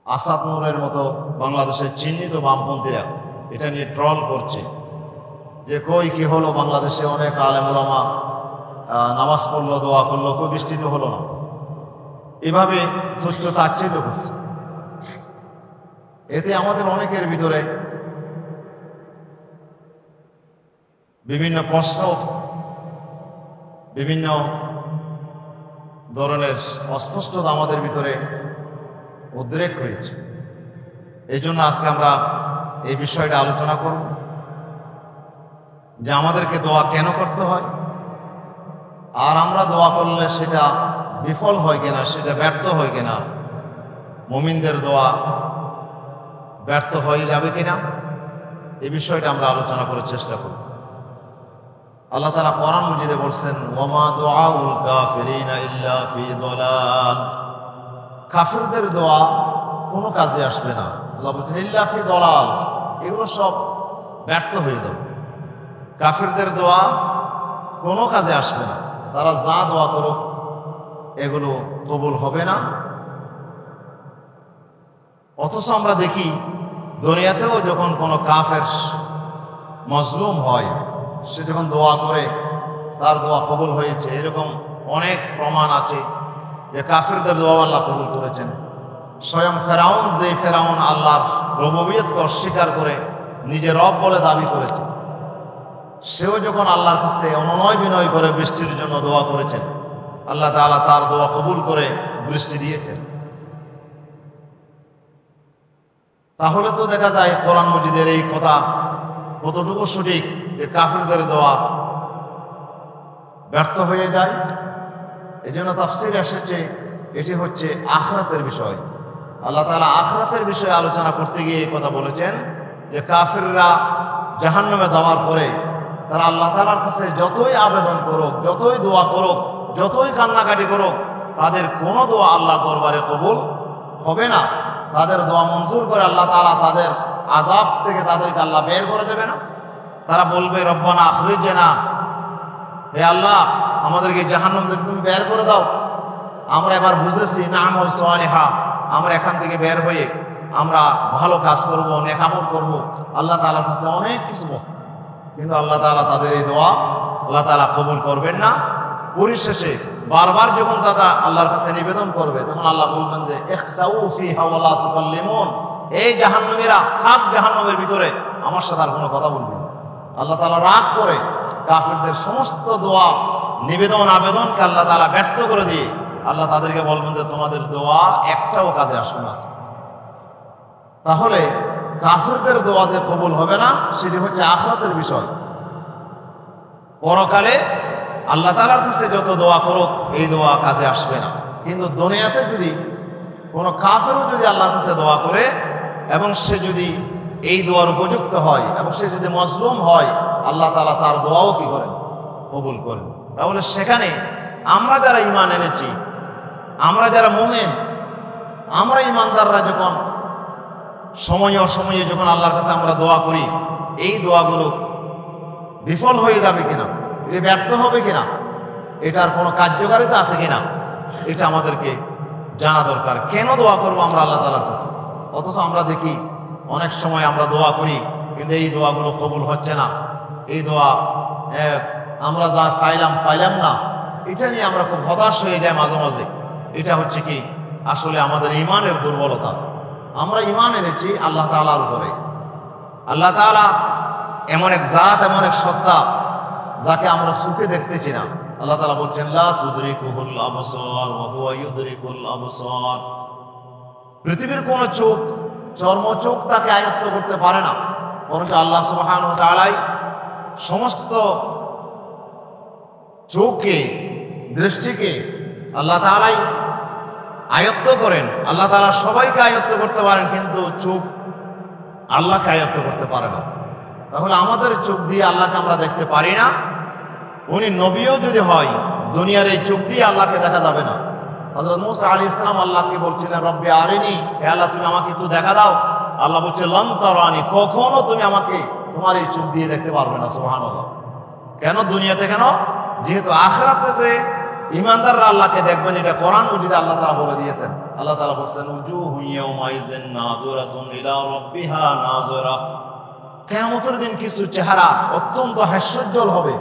আসাদ নূরের মতো বাংলাদেশের চিহ্নিত বামপন্থীরা এটা নিয়ে ট্রল করছে যে কই কি হলো, বাংলাদেশে অনেক আলেম ওলামা নামাজ পড়লো, দোয়া করলো, কই বৃষ্টি তো হলো না। এভাবে তুচ্ছ তাচ্ছিল্য করছে। এতে আমাদের অনেকের ভিতরে বিভিন্ন প্রশ্ন, বিভিন্ন ধরনের অস্পষ্টতা আমাদের ভিতরে উদ্রেক হয়েছে। এই জন্য আজকে আমরা এই বিষয়টা আলোচনা করব যে আমাদেরকে দোয়া কেন করতে হয়, আর আমরা দোয়া করলে সেটা বিফল হয় কিনা, সেটা ব্যর্থ হয় কিনা, মুমিনদের দোয়া ব্যর্থ হয়ে যাবে কিনা, এই বিষয়টা আমরা আলোচনা করার চেষ্টা করব। আল্লাহ তাআলা কোরআন মাজিদে বলছেন, ওয়ামা দুআউল কাফিরিনা ইল্লা ফি দালাল। কাফিরদের দোয়া কোনো কাজে আসবে না। আল্লাহ বলছেন ইল্লা ফি দালাল, এগুলো সব ব্যর্থ হয়ে যাবে। কাফিরদের দোয়া কোনো কাজে আসবে না, তারা যা দোয়া করুক এগুলো কবুল হবে না। অথচ আমরা দেখি দুনিয়াতেও যখন কোনো কাফের মজলুম হয়, সে যখন দোয়া করে তার দোয়া কবুল হয়েছে, এরকম অনেক প্রমাণ আছে যে কাফিরদের দোয়া আল্লাহ কবুল করেছেন। স্বয়ং ফেরাউন, যে ফেরাউন আল্লাহর রুবুবিয়তকে অস্বীকার করে নিজে রব বলে দাবি করেছে, সেও যখন আল্লাহর কাছে অনুনয় বিনয় করে বৃষ্টির জন্য দোয়া করেছেন, আল্লাহ তাআলা তার দোয়া কবুল করে বৃষ্টি দিয়েছেন। তাহলে তো দেখা যায় কোরআন মাজিদের এই কথা কতটুকু সঠিক যে কাফিরদের দোয়া ব্যর্থ হয়ে যায়। এই জন্য তাফসীরে এসেছে এটি হচ্ছে আখিরাতের বিষয়। আল্লাহ তাআলা আখিরাতের বিষয়ে আলোচনা করতে গিয়ে এই কথা বলেছেন যে কাফিররা জাহান্নামে যাওয়ার পরে তারা আল্লাহ তাআলার কাছে যতই আবেদন করুক, যতই দোয়া করুক, যতই কান্নাকাটি করুক, তাদের কোনো দোয়া আল্লাহর দরবারে কবুল হবে না। তাদের দোয়া মঞ্জুর করে আল্লাহ তাআলা তাদের আযাব থেকে তাদেরকে আল্লাহ বের করে দেবে না। তারা বলবে রব্বানা আখরিজনা, হে আল্লাহ আমাদেরকে জাহান্নাম থেকে তুমি বের করে দাও, আমরা এবার বুঝেছি না আমল সালিহা, আমরা এখান থেকে বের হয়ে আমরা ভালো কাজ করব, নেক আমল করব। আল্লাহ তাআলার কাছে অনেক কিছু, কিন্তু আল্লাহ তাআলা তাদের এই দোয়া আল্লাহ তাআলা কবুল করবেন না। পরিশেষে বারবার যখন তারা আল্লাহর কাছে নিবেদন করবে, তখন আল্লাহ বলবেন যে ইখসাউ ফিহা ওয়া লা তুকাল্লিমুন, এই জাহান্নামীরা থাক জাহান্নামের ভিতরে, আমার সাথে আর কোনো কথা বলবে না। আল্লাহ তাআলা রাগ করে কাফিরদের সমস্ত দোয়া, নিবেদন, আবেদনকে আল্লাহ তাআলা ব্যর্থ করে দিয়ে আল্লাহ তাদেরকে বলবেন যে তোমাদের দোয়া একটাও কাজে আসবে না। তাহলে কাফিরদের দোয়া যে কবুল হবে না, সেটি হচ্ছে আখিরাতের বিষয়। পরকালে আল্লাহ তাআলার কাছে যত দোয়া করুক এই দোয়া কাজে আসবে না। কিন্তু দুনিয়াতে যদি কোনো কাফেরও যদি আল্লাহর কাছে দোয়া করে এবং সে যদি এই দোয়ার উপযুক্ত হয় এবং সে যদি মজলুম হয়, আল্লাহ তাআলা তার দোয়াও কি করেন, কবুল করেন। তাহলে সেখানে আমরা যারা ঈমান এনেছি, আমরা যারা মুমিন, আমরা ঈমানদাররা যখন সময়ে অসময়ে যখন আল্লাহর কাছে আমরা দোয়া করি, এই দোয়াগুলো বিফল হয়ে যাবে কিনা, এ ব্যর্থ হবে কিনা, এটার কোনো কার্যকারিতা আছে কিনা, এটা আমাদেরকে জানা দরকার। কেন দোয়া করবো আমরা আল্লাহ তাআলার কাছে? অথচ আমরা দেখি অনেক সময় আমরা দোয়া করি কিন্তু এই দোয়াগুলো কবুল হচ্ছে না, এই দোয়া আমরা যা চাইলাম পাইলাম না, এটা নিয়ে আমরা খুব হতাশ হয়ে যাই মাঝে মাঝে। এটা হচ্ছে কি আসলে আমাদের ঈমানের দুর্বলতা। আমরা ঈমান এনেছি আল্লাহ তাআলার উপরে। আল্লাহ তাআলা এমন এক জাত, এমন এক সত্তা যাকে আমরা চোখে দেখতেছি না। আল্লাহ তাআলা বলছেন লা তুদরিকুহুল আবসার ওয়া হুয়া ইউদরিকুল আবসার। পৃথিবীর কোন চোখ, চর্ম চোখ তাকে আয়ত্ত করতে পারে না, বরং আল্লাহ সুবহানাহু ওয়া তাআলাই সমস্ত চোখকে, দৃষ্টিকে আল্লাহ তাআলাই আয়ত্ত করেন। আল্লাহ তাআলা সবাইকে আয়ত্ত করতে পারেন, কিন্তু চোখ আল্লাহকে আয়ত্ত করতে পারে না। তাহলে আমাদের চোখ দিয়ে আল্লাহকে আমরা দেখতে পারি না। উনি নবীও যদি হয়, দুনিয়ার এই চোখ দিয়ে আল্লাহকে দেখা যাবে না। হযরত মূসা আলাইহিস সালাম আল্লাহকে বলছিলেন রব্বি আরিনি, হে আল্লাহ তুমি আমাকে একটু দেখা দাও। আল্লাহ বলছে লান তারানি, কখনো তুমি আমাকে তোমার এই চোখ দিয়ে দেখতে পারবে না। সুবহানাল্লাহ। কেন? দুনিয়াতে কেন? যেহেতু আখিরাতে যে ইমানদাররা আল্লাহকে দেখবেন, এটা কোরআন মজিদে আল্লাহ তাআলা বলে দিয়েছেন। আল্লাহ তাআলা বলেছেন উজুহু ইয়াওমাইযিন নাযিরাতুন ইলা রাব্বিহা নাযিরা। কিয়ামতের দিন কিছু চেহারা অত্যন্ত হাস্যোজ্জ্বল হবে,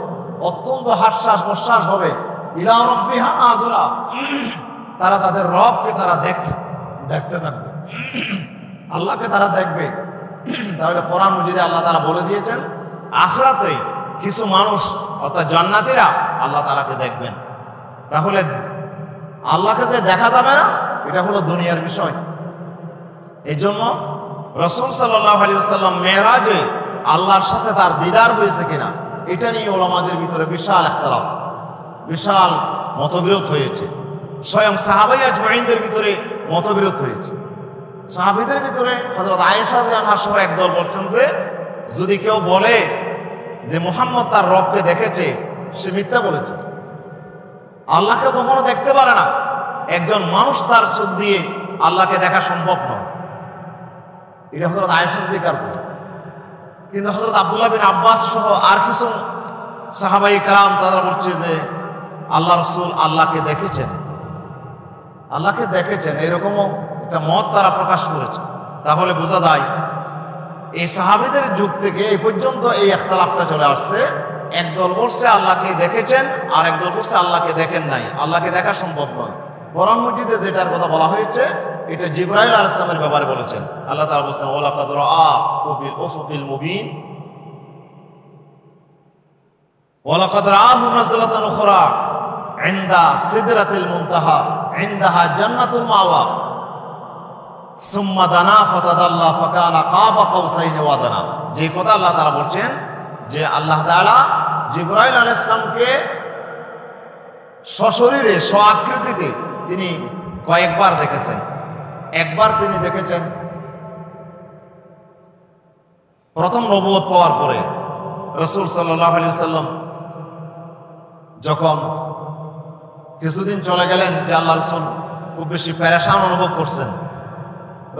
অত্যন্ত হাস্যাস প্রশ্বাস হবে। ইলা রাব্বিহা নাযিরা, তারা তাদের রবকে তারা দেখতে থাকবে, আল্লাহকে তারা দেখবে। তাহলে কোরআন মজিদে আল্লাহ তাআলা বলে দিয়েছেন আখিরাতে কিছু মানুষ অর্থাৎ জান্নাতীরা আল্লাহ তাআলাকে দেখবেন। তাহলে আল্লাহকে যে দেখা যাবে না এটা হলো দুনিয়ার বিষয়। এই জন্য রাসূল সাল্লাল্লাহু আলাইহি ওয়াসাল্লাম মেরাজে আল্লাহর সাথে তার দিদার হয়েছে কিনা এটা নিয়ে উলামাদের ভিতরে বিশাল ইখতিলাফ, বিশাল মতবিরোধ হয়েছে। স্বয়ং সাহাবায়ে আজমাইনদের ভিতরে মতবিরোধ হয়েছে। সাহাবীদের ভিতরে হযরত আয়েশা রাদিয়াল্লাহু আনহা একদল বলছেন যে যদি কেউ বলে যে মুহাম্মদ তার রবকে দেখেছে সে মিথ্যা বলেছে। আল্লাহকে কখনো দেখতে পারে না, একজন মানুষ তার চোখ দিয়ে আল্লাহকে দেখা সম্ভব নয়, এটা হযরত আয়েশা স্বীকার করে। কিন্তু হযরত আব্দুল্লাহ বিন আব্বাস সহ আর কিছু সাহাবায়ে কেরাম তারা বলছে যে আল্লাহ রাসূল আল্লাহকে দেখেছেন, আল্লাহকে দেখেছেন, এরকমও একটা মত তারা প্রকাশ করেছে। তাহলে বোঝা যায় এই সাহাবীদের যুগ থেকে এই পর্যন্ত এই ইখতিলাফটা চলে আসছে। একদল বলছে আল্লাহকে দেখেছেন, আর একদল বলছে আল্লাহকে দেখেন নাই, আল্লাহকে দেখা সম্ভব নয়। কোরআন মজিদে যেটার কথা বলা হয়েছে এটা জিবরাইল আলাইহিস সালামের ব্যাপারে বলেছেন। আল্লাহ তাআলা বলেছেন ওয়ালাকাদ রাআহু বিল উফুকিল মুবিন ওয়ালাকাদ রাআহু নাযলাতান উখরা ইনদা সিদরাতিল মুনতাহা ইনদাহা জান্নাতুল মাওয়া সুম্মা দানা ফাতাদাল্লা ফাকানা কাবা কাউসাইনি ওয়া আদনা। যে কথা আল্লাহ তাআলা বলছেন যে আল্লাহ তাআলা জিবরাইল আলাইহিস সালামকে সশরীরে স্বআকৃতিতে তিনি কয়েকবার দেখেছেন। একবার তিনি দেখেছেন প্রথম নবুয়ত পাওয়ার পরে রাসূল সাল্লাল্লাহু আলাইহি ওয়াসাল্লাম যখন কিছুদিন চলে গেলেন যে আল্লাহ রাসূল খুব বেশি পেরেশান অনুভব করছেন।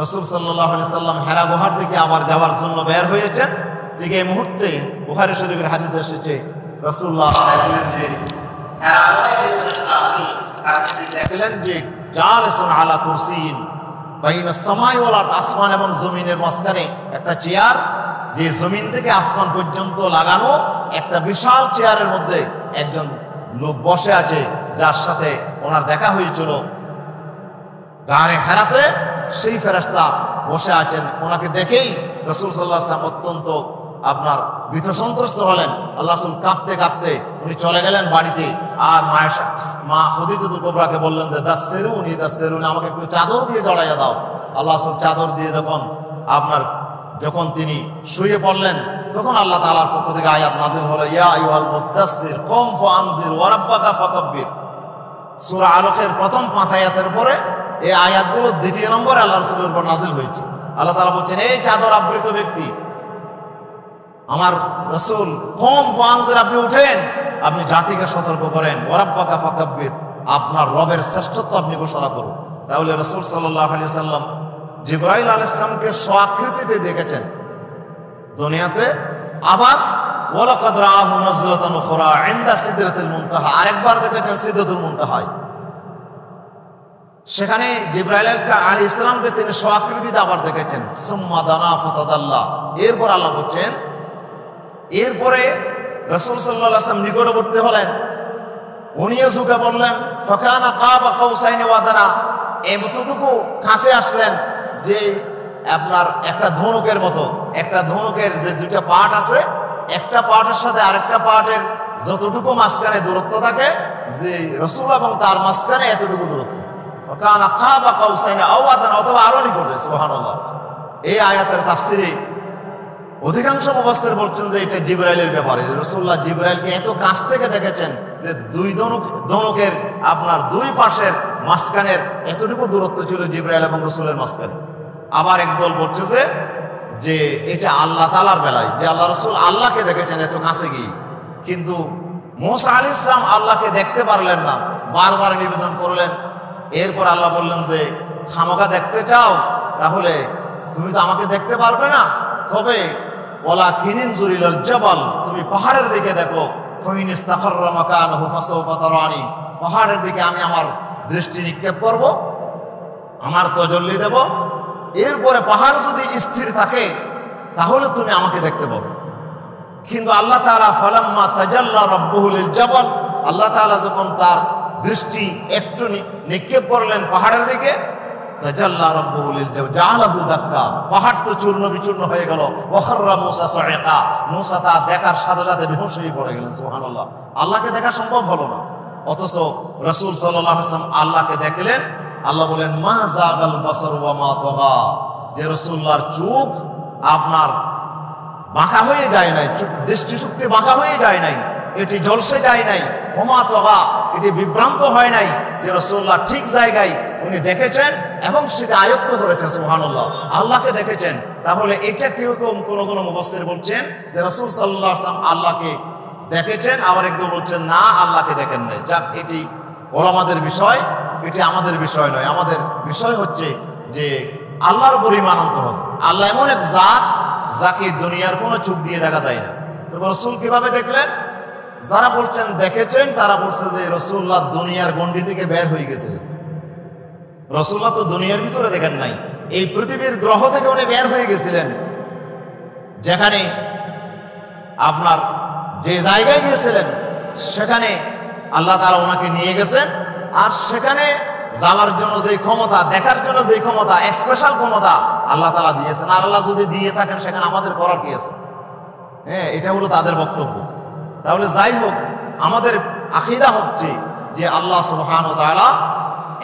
রাসূল সাল্লাল্লাহু আলাইহি ওয়াসাল্লাম হেরা গুহার দিকে আবার যাওয়ার জন্য বের হয়েছেন। ঠিক এই মুহূর্তে বুখারী শরীফের হাদিসে এসেছে রাসূলুল্লাহ দেখলেন যে জালিসুন আলা কুরসিয়িন বাইনাস সামাই ওয়াল আরদ, আসমান এবং জমিনের মাঝখানে একটা চেয়ার, যে জমিন থেকে আসমান পর্যন্ত লাগানো একটা বিশাল চেয়ারের মধ্যে একজন লোক বসে আছে, যার সাথে ওনার দেখা হয়েছিল গারে হেরাতে। সেই ফেরেশতা বসে আছেন, ওনাকে দেখেই রাসূল সাল্লাল্লাহু আলাইহি ওয়াসাল্লাম অত্যন্ত আপনার ভীত সন্ত্রস্ত হলেন। আল্লাহ রাসূল কাঁপতে কাঁপতে উনি চলে গেলেন বাড়িতে, আর মা খদীজাতুল কুবরাকে বললেন যে দাসসিরুনি দাসসিরুনি, আমাকে একটু চাদর দিয়ে জড়াইয়া দাও। আল্লাহ রাসূল চাদর দিয়ে যখন তিনি শুয়ে পড়লেন তখন আল্লাহ তাআলার পক্ষ থেকে আয়াত নাযিল হলো ইয়া আইয়ুহাল মুদ্দাসসির কুম ফাআনজির ওয়া রাব্বাকা ফাকাব্বির। সূরা আলাকের প্রথম 5 আয়াতের পরে এই আয়াতগুলো দ্বিতীয় নম্বরে আল্লাহ রাসূলের উপর নাযিল হয়েছে। আল্লাহ তাআলা বলছেন এই চাদর আবৃত ব্যক্তি আমার রাসূল, কুম ফাআনজির, আপনি উঠেন, আপনি জাতিকে সতর্ক করেন, ওয়া রাব্বাকা ফাকাব্বির, আপনার রবের শ্রেষ্ঠত্ব আপনি ঘোষণা করুন। তাহলে রাসূল সাল্লাল্লাহু আলাইহি ওয়াসাল্লাম জিবরাইল আলাইহিস সালামকে স্বআকৃতিতে দেখেছেন দুনিয়াতে। আবার ওয়ালাকাদ রাআহু নাযলাতান উখরা ইনদা সিদরাতিল মুনতাহা, আরেকবার দেখেছেন সিদরাতুল মুনতাহায়। সেখানে জিবরাইল আলাইহিস সালামকে তিনি স্বআকৃতিতে আবার দেখেছেন। সুম্মা দানা ফাতাদাল্লা, এরপর আল্লাহ বলছেন এরপরে রাসূল সাল্লাল্লাহু আলাইহি ওয়াসাল্লাম নিকটবর্তী হলেন, উনিও ঝুঁকে বললেন ফাকানা কাবা কাউসাইনি ওয়া আদনা, এতটুকু কাছে আসলেন যে আপনার একটা ধনুকের মতো, একটা ধনুকের যে দুইটা পার্ট আছে, একটা পার্টের সাথে আরেকটা পার্টের যতটুকু মাঝখানে দূরত্ব থাকে, যে রাসূল এবং তার মাঝখানে এতটুকু দূরত্ব, ফাকানা কাবা কাউসাইনি আও আদনা, অথবা আরো নিকটে। সুবহানাল্লাহ। এই আয়াতের তাফসিরে অধিকাংশ মুফাসসির বলছেন যে এটা জিবরাইলের ব্যাপারে, রাসূলুল্লাহ জিবরাইলকে এত কাছ থেকে দেখেছেন যে দুই ধনুকের আপনার দুই পাশের মাঝখানের এতটুকু দূরত্ব ছিল জিবরাইল এবং রাসূলের মাঝখানে। আবার একদল বলছে যে এটা আল্লাহ তাআলার বেলায়, যে আল্লাহ রাসূল আল্লাহকে দেখেছেন এত কাছে গিয়ে, কিন্তু মূসা আলাইহিস সালাম আল্লাহকে দেখতে পারলেন না, বারবার নিবেদন করলেন। এরপর আল্লাহ বললেন যে খামোকা দেখতে চাও, তাহলে তুমি তো আমাকে দেখতে পারবে না, তবে ওয়ালাকিন ইনজুরিলাল জাবাল, তুমি পাহাড়ের দিকে দেখো, ফাইন ইস্তাকাররা মাকানাহু ফাসাওফা তারানি, পাহাড়ের দিকে আমি আমার দৃষ্টি নিক্ষেপ করব, আমার তজল্লি দেব, এরপরে পাহাড় যদি স্থির থাকে তাহলে তুমি আমাকে দেখতে পাবে। কিন্তু আল্লাহ তাআলা ফালাম্মা তাজাল্লা রাব্বুহু লিল জাবাল, আল্লাহ তাআলা যখন তার দৃষ্টি একটু নিক্ষেপ করলেন পাহাড়ের দিকে, তাজাল্লা রাব্বুহু লিল জাবাল জাআলাহু দাক্কা, পাহাড় তো চূর্ণ বিচূর্ণ হয়ে গেল। ওয়া খাররা মূসা সাইকা, মূসা তা দেখার সাথে সাথে বেহুশ হয়ে পড়ে গেলেন। সুবহানাল্লাহ, আল্লাহকে দেখা সম্ভব হলো না। অথচ রাসূল সাল্লাল্লাহু আলাইহি ওয়াসাল্লাম আল্লাহকে দেখলেন। আল্লাহ বলেন মা যাগাল বাসার ওয়া মা তাগা, যে রাসূলুল্লাহর চোখ আপনার বাঁকা হয়ে যায় নাই, দৃষ্টিশক্তি বাঁকা হয়ে যায় নাই, এটি জলসে যায় নাই, ওমা তগা, এটি বিভ্রান্ত হয় নাই, যে রাসূলুল্লাহ ঠিক জায়গায় উনি দেখেছেন এবং সেটা আয়ত্ত করেছেন। সুবহানাল্লাহ, আল্লাহকে দেখেছেন। তাহলে এটা কিরকম? কোন মুফাসসির বলছেন যে রাসূল সাল্লাল্লাহু আলাইহি ওয়াসাল্লাম আল্লাহকে দেখেছেন, আবার একদম বলছেন না আল্লাহকে দেখেন নাই। যাক, এটি ওলামাদের বিষয়, এটি আমাদের বিষয় নয়। আমাদের বিষয় হচ্ছে যে আল্লাহর পরিমাণ আনতে হবে। আল্লাহ এমন এক জাত যাকে দুনিয়ার কোনো চোখ দিয়ে দেখা যায় না। তো রাসূল কিভাবে দেখলেন? যারা বলছেন দেখেছেন তারা বলছে যে রাসূলুল্লাহ দুনিয়ার গণ্ডি থেকে বের হয়ে গেছিলেন। রাসূলুল্লাহ তো দুনিয়ার ভিতরে দেখেন নাই, এই পৃথিবীর গ্রহ থেকে উনি বের হয়ে গেছিলেন। যেখানে আপনার যে জায়গায় গিয়েছিলেন সেখানে আল্লাহ তাআলা ওনাকে নিয়ে গেছেন, আর সেখানে যাওয়ার জন্য যে ক্ষমতা, দেখার জন্য যে ক্ষমতা, স্পেশাল ক্ষমতা আল্লাহ তাআলা দিয়েছেন। আর আল্লাহ যদি দিয়ে থাকেন সেখানে আমাদের করার কি আছে? হ্যাঁ, এটা হলো তাদের বক্তব্য। তাহলে যাই হোক, আমাদের আকীদা হচ্ছে যে আল্লাহ সুবহানাহু ওয়া তাআলা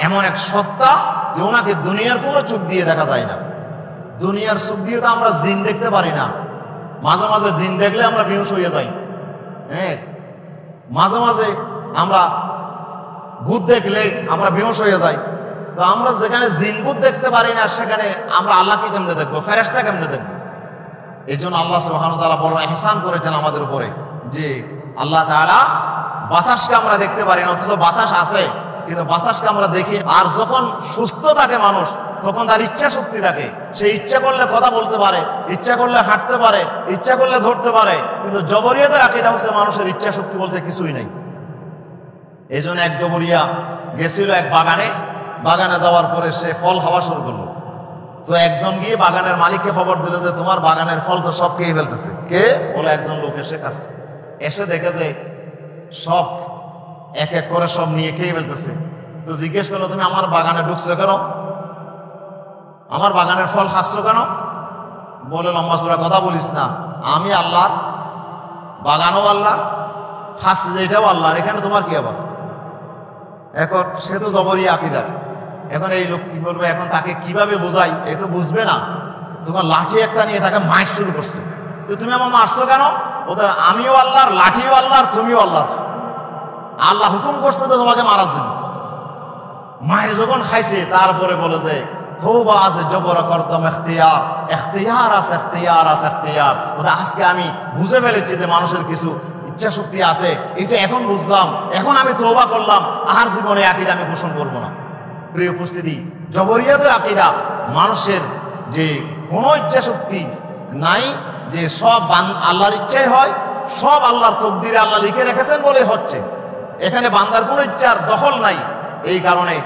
এমন এক সত্তা যে ওনাকে দুনিয়ার কোনো চোখ দিয়ে দেখা যায় না। দুনিয়ার চোখ দিয়ে তো আমরা জিন দেখতে পারি না। মাঝে মাঝে জিন দেখলে আমরা বেহুশ হয়ে যাই। হ্যাঁ, মাঝে মাঝে আমরা ভূত দেখলে আমরা বেহুশ হয়ে যাই। তো আমরা যেখানে জিন ভূত দেখতে পারি না সেখানে আমরা আল্লাহকে কেমনে দেখবো, ফেরেশতা কেমনে দেখবো? এই জন্য আল্লাহ সুবহানাহু ওয়া তাআলা বড় ইহসান করেছেন আমাদের উপরে, যে আল্লাহ তাআলা বাতাসকে আমরা দেখতে পারি না, অথচ বাতাস আছে, কিন্তু বাতাসকে আমরা দেখি। আর যখন সুস্থ থাকে মানুষ তখন তার ইচ্ছা শক্তি থাকে, সে ইচ্ছা করলে কথা বলতে পারে, ইচ্ছা করলে হাঁটতে পারে, ইচ্ছা করলে ধরতে পারে। কিন্তু জবরিয়াতের আকীদা হচ্ছে মানুষের ইচ্ছা শক্তি বলতে কিছুই নেই। এই জন্য এক জবরিয়া গেছিল এক বাগানে, বাগানে যাওয়ার পরে সে ফল খাওয়া শুরু করলো। তো একজন গিয়ে বাগানের মালিককে খবর দিল যে তোমার বাগানের ফল তো সব খেয়ে ফেলতেছে। কে? বলে একজন লোক এসে কাছে এসে দেখে যে সব এক এক করে সব নিয়ে খেয়ে ফেলতেছে। তো জিজ্ঞেস করলো তুমি আমার বাগানে ঢুকছো কেন, আমার বাগানের ফল খাচ্ছ কেন? বলে লম্বা চড়া কথা বলিস না, আমি আল্লাহর, বাগানও আল্লাহর, খাচ্ছি যে এটাও আল্লাহর, এখানে তোমার কি আবার? এখন সে তো জবরি আকীদার। এখন এই লোক কি বলবে? এখন তাকে কিভাবে বোঝাই? এ তো বুঝবে না। তোমার লাঠি একটা নিয়ে তাকে মার শুরু করছে। তো তুমি আমার মারছো কেন? ওদের আমিও আল্লাহর, লাঠিও আল্লাহর, তুমিও আল্লাহর। আল্লাহ হুকুম করছে তো তোমাকে মারার জন্য। মায়ের যখন খাইছে তারপরে বলে যে তওবা আছে, জবর করতাম ইখতিয়ার, ইখতিয়ার আছে, ইখতিয়ার আছে, ইখতিয়ার। ওটা আজকে আমি বুঝে ফেলেছি যে মানুষের কিছু ইচ্ছা শক্তি আছে, এটা এখন বুঝলাম, এখন আমি তওবা করলাম, আর জীবনে আকীদা আমি পোষণ করবো না। প্রিয় উপস্থিতি, জবরিয়াতের আকীদা মানুষের যে কোনো ইচ্ছা শক্তি নাই, যে সব আল্লাহর ইচ্ছাই হয়, সব আল্লাহর তকদিরে আল্লাহ লিখে রেখেছেন বলে হচ্ছে। এখানে বান্দার কোনো ইচ্ছার দখল নাই, এই কারণে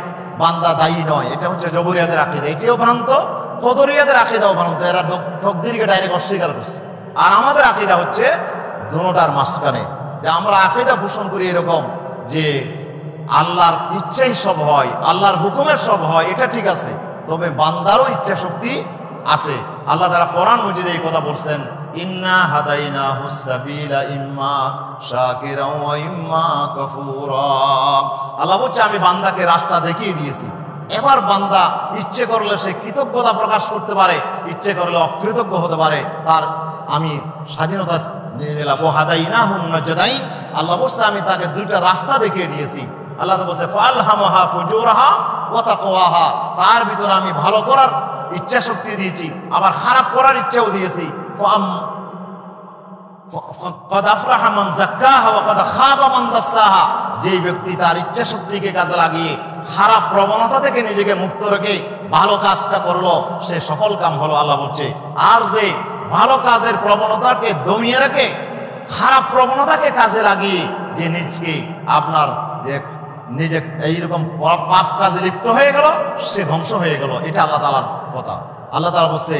বান্দা দায়ী নয়। এটা হচ্ছে জবরিয়াতের আকীদা। এটিও ভ্রান্ত, কদরিয়াতের আকীদাও ভ্রান্ত। এরা তকদিরকে ডাইরেক্ট অস্বীকার করছে। আর আমাদের আকীদা হচ্ছে দুটোটার মাঝখানে, যে আমরা আকীদা পোষণ করি এরকম যে আল্লাহর ইচ্ছাই সব হয়, আল্লাহর হুকুমের সব হয়, এটা ঠিক আছে, তবে বান্দারও ইচ্ছা শক্তি আছে। আল্লাহ তাআলা কোরআন মজিদে এই কথা বলছেন, ইন্না হাদাইনাহুস সাবিলা ইম্মা শাকিরা ওয়া ইম্মা কাফুরা। আল্লাহ বলছে আমি বান্দাকে রাস্তা দেখিয়ে দিয়েছি। এবার বান্দা ইচ্ছে করলে সে কৃতজ্ঞতা প্রকাশ করতে পারে, ইচ্ছে করলে অকৃতজ্ঞ হতে পারে, তার আমি স্বাধীনতা নিয়ে নিলাম। ও হাদাইনাহুন নাজদাইন, আল্লাহ বলছে আমি তাকে দুইটা রাস্তা দেখিয়ে দিয়েছি। আল্লাহ তো বলছে ফালহামাহা ফুজুরাহা ওয়া তাকওয়াহা, তার ভিতরে আমি ভালো করার ইচ্ছা শক্তি দিয়েছি, আবার খারাপ করার ইচ্ছাও দিয়েছি। ক্বাদ আফলাহা মান যাক্কাহা ওয়া ক্বাদ খাবা মান দাসসাহা, যেই ব্যক্তি তার ইচ্ছা শক্তিকে কাজে লাগিয়ে খারাপ প্রবণতা থেকে নিজেকে মুক্ত রেখে ভালো কাজটা করলো, সে সফল কাম হলো। আল্লাহ বলছে, আর যে ভালো কাজের প্রবণতাকে দমিয়ে রেখে খারাপ প্রবণতাকে কাজে লাগিয়ে যে নিজকে আপনার নিজে এইরকম পাপ কাজে লিপ্ত হয়ে গেল, সে ধ্বংস হয়ে গেল। এটা আল্লাহ তাআলার কথা। আল্লাহ তাআলা বলছে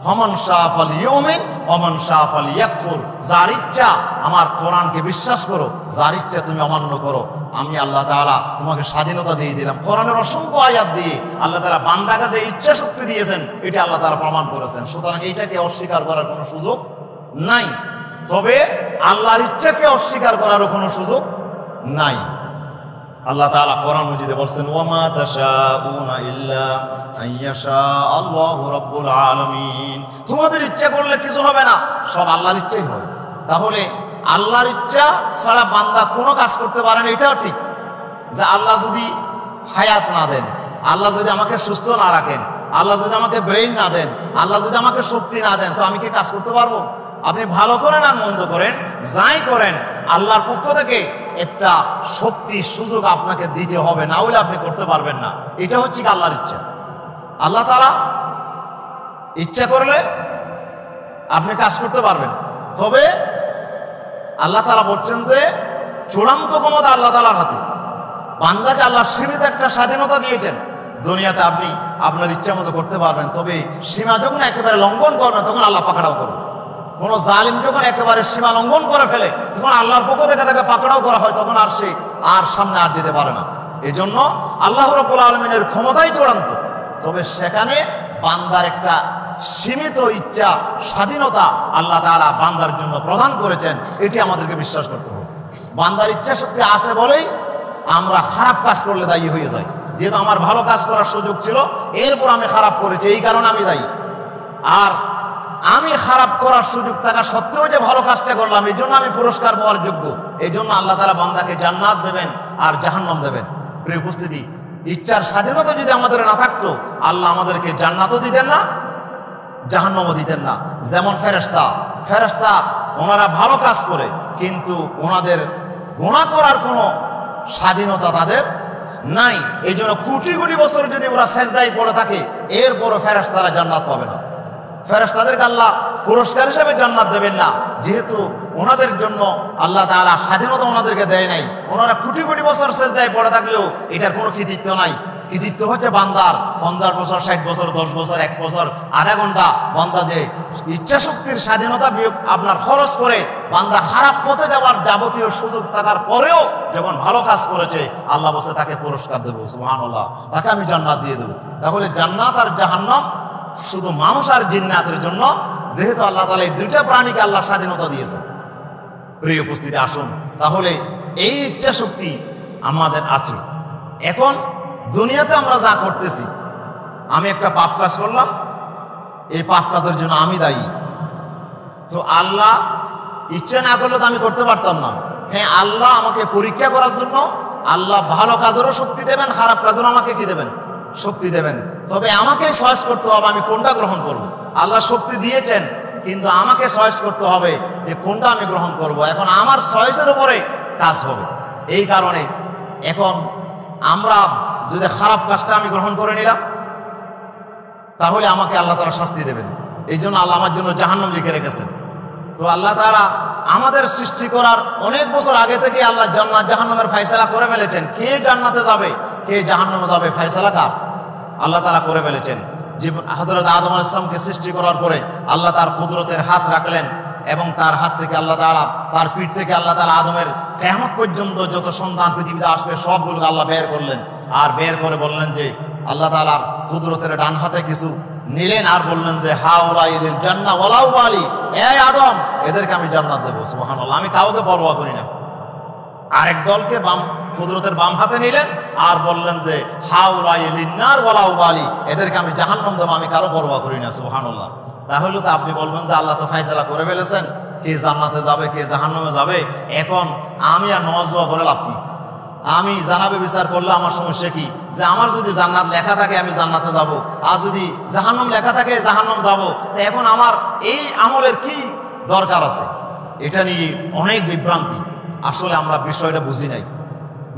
ফামান শাআ ফালইউমিন ওয়া মান শাআ ফালইয়াকফুর, যার ইচ্ছা আমার কোরআনকে বিশ্বাস করো, যার ইচ্ছা তুমি অমান্য করো। আমি আল্লাহ তাআলা তোমাকে স্বাধীনতা দিয়ে দিলাম। কোরআনের অসংখ্য আয়াত দিয়ে আল্লাহ তাআলা বান্দাকে যে ইচ্ছা শক্তি দিয়েছেন এটা আল্লাহ তাআলা প্রমাণ করেছেন। সুতরাং এইটাকে অস্বীকার করার কোনো সুযোগ নাই। তবে আল্লাহর ইচ্ছাকে অস্বীকার করারও কোনো সুযোগ নাই। আল্লাহ তাআলা কোরআন মাজিদে বলছেন ওয়ামা তাশাউনা ইল্লা আইয়াশা আল্লাহু রাব্বুল আলামিন, তোমাদের ইচ্ছা করলে কিছু হবে না, সব আল্লাহর ইচ্ছাই হবে। তাহলে আল্লাহর ইচ্ছা ছাড়া বান্দা কোনো কাজ করতে পারে না, এটাও ঠিক। যে আল্লাহ যদি হায়াত না দেন, আল্লাহ যদি আমাকে সুস্থ না রাখেন, আল্লাহ যদি আমাকে ব্রেইন না দেন, আল্লাহ যদি আমাকে শক্তি না দেন, তো আমি কি কাজ করতে পারবো? আপনি ভালো করেন আর মন্দ করেন, যাই করেন, আল্লাহর পক্ষ থেকে একটা শক্তি সুযোগ আপনাকে দিতে হবে, না হলে আপনি করতে পারবেন না। এটা হচ্ছে কি আল্লাহর ইচ্ছা। আল্লাহ তাআলা ইচ্ছা করলে আপনি কাজ করতে পারবেন। তবে আল্লাহ তাআলা বলছেন যে চূড়ান্ত ক্ষমতা আল্লাহ তাআলার হাতে। বান্দাকে আল্লাহ সীমিত একটা স্বাধীনতা দিয়েছেন। দুনিয়াতে আপনি আপনার ইচ্ছা মতো করতে পারবেন, তবে সীমা যখন একেবারে লঙ্ঘন করবেন তখন আল্লাহ পাকড়াও করবে। কোনো জালিম যখন একেবারে সীমা লঙ্ঘন করে ফেলে তখন আল্লাহর পক্ষ থেকে তাকে পাকড়াও করা হয়, তখন আর সে আর সামনে আর যেতে পারে না। এই জন্য আল্লাহ রাব্বুল আলামিনের ক্ষমতাই চূড়ান্ত। তবে সেখানে বান্দার একটা সীমিত ইচ্ছা স্বাধীনতা আল্লাহ তাআলা বান্দার জন্য প্রদান করেছেন, এটি আমাদেরকে বিশ্বাস করতে হবে। বান্দার ইচ্ছা শক্তি আছে বলেই আমরা খারাপ কাজ করলে দায়ী হয়ে যাই। যেহেতু আমার ভালো কাজ করার সুযোগ ছিল, এরপর আমি খারাপ করেছি, এই কারণে আমি দায়ী। আর আমি খারাপ করার সুযোগ থাকা সত্ত্বেও যে ভালো কাজটা করলাম, এই জন্য আমি পুরস্কার পাওয়ার যোগ্য। এই জন্য আল্লাহ তাআলা বান্দাকে জান্নাত দেবেন আর জাহান্নাম দেবেন। প্রিয় উপস্থিতি, ইচ্ছার স্বাধীনতা যদি আমাদের না থাকতো, আল্লাহ আমাদেরকে জান্নাতও দিতেন না, জাহান্নামও দিতেন না। যেমন ফেরেশতা ওনারা ভালো কাজ করে, কিন্তু ওনাদের গুনাহ করার কোনো স্বাধীনতা তাদের নাই। এই জন্য কোটি কোটি বছর যদি ওরা সেজদায় পড়ে থাকে, এরপরও ফেরেশতারা জান্নাত পাবে না। ফেরেশতাদেরকে আল্লাহ পুরস্কার হিসেবে জান্নাত দেবেন না, যেহেতু ওনাদের জন্য আল্লাহ তাআলা স্বাধীনতা ওনাদেরকে দেয় নাই। ওনারা কোটি কোটি বছর সেজদায় পড়ে থাকলেও এটার কোনো কৃতিত্ব নাই। কৃতিত্ব হচ্ছে বান্দার 50 বছর, 60 বছর, 10 বছর, 1 বছর, আধা ঘন্টা বান্দা যে ইচ্ছা শক্তির স্বাধীনতা আপনার খরচ করে বান্দা খারাপ পথে যাওয়ার যাবতীয় সুযোগ থাকার পরেও যখন ভালো কাজ করেছে, আল্লাহ বলছে তাকে পুরস্কার দেবো, সুবহানাল্লাহ, তাকে আমি জান্নাত দিয়ে দেবো। তাহলে জান্নাত আর জাহান্নাম শুধু মানুষ আর জিন্নাতের জন্য, যেহেতু আল্লাহ তাআলা এই দুইটা প্রাণীকে আল্লাহ স্বাধীনতা দিয়েছেন। প্রিয় উপস্থিতি, আসুন তাহলে এই ইচ্ছা শক্তি আমাদের আছে। এখন দুনিয়াতে আমরা যা করতেছি, আমি একটা পাপ কাজ করলাম, এই পাপ কাজের জন্য আমি দায়ী। তো আল্লাহ ইচ্ছা না করলে তো আমি করতে পারতাম না। হ্যাঁ, আল্লাহ আমাকে পরীক্ষা করার জন্য আল্লাহ ভালো কাজেরও শক্তি দেবেন, খারাপ কাজেরও আমাকে কি দেবেন? শক্তি দেবেন। তবে আমাকেই চয়েস করতে হবে আমি কোনটা গ্রহণ করব। আল্লাহ শক্তি দিয়েছেন, কিন্তু আমাকে চয়েস করতে হবে যে কোনটা আমি গ্রহণ করব। এখন আমার চয়েসের উপরে কাজ হবে। এই কারণে এখন আমরা যদি খারাপ কাজটা আমি গ্রহণ করে নিলাম, তাহলে আমাকে আল্লাহ তাআলা শাস্তি দেবেন। এই জন্য আল্লাহ আমার জন্য জাহান্নাম লিখে রেখেছেন। তো আল্লাহ তাআলা আমাদের সৃষ্টি করার অনেক বছর আগে থেকে আল্লাহ জান্নাত জাহান্নামের ফয়সালা করে ফেলেছেন। কে জান্নাতে যাবে, কে জাহান্নামে যাবে, ফয়সালা কার? আল্লাহ তাআলা করে ফেলেছেন। হযরত আদম আলাইহিস সালামকে সৃষ্টি করার পরে আল্লাহ তার কুদরতের হাত রাখলেন, এবং তার হাত থেকে আল্লাহ তাআলা, তার পিঠ থেকে আল্লাহ তাআলা আদমের কিয়ামত পর্যন্ত যত সন্তান পৃথিবীতে আসবে সবগুলোকে আল্লাহ বের করলেন। আর বের করে বললেন যে আল্লাহ তাআলার কুদরতের ডান হাতে কিছু নিলেন, আর বললেন যে হাউলাইল জান্নাহ ওয়ালা উবালি, এই আদম, এদেরকে আমি জান্নাত দেবো, সুবহানাল্লাহ, আমি কাউকে পরোয়া করি না। আরেক দলকে কুদরতের বাম হাতে নিলেন আর বললেন যে হাউলাইল নার ওয়ালা উবালি, এদেরকে আমি জাহান্নাম দেবো, আমি কারো পরোয়া করি না, সুবহানাল্লাহ। তাহলে তো আপনি বলবেন যে আল্লাহ তো ফয়সালা করে ফেলেছেন, কে জান্নাতে যাবে কে জাহান্নামে যাবে। এখন আমি আর নামাজ দোয়া করে লাভ কি? আমি জানাবে বিচার করলে আমার সমস্যা কি? যে আমার যদি জান্নাত লেখা থাকে আমি জান্নাতে যাব, আর যদি জাহান্নাম লেখা থাকে জাহান্নাম যাব। তো এখন আমার এই আমলের কি দরকার আছে? এটা নিয়ে অনেক বিভ্রান্তি। আসলে আমরা বিষয়টা বুঝি নাই।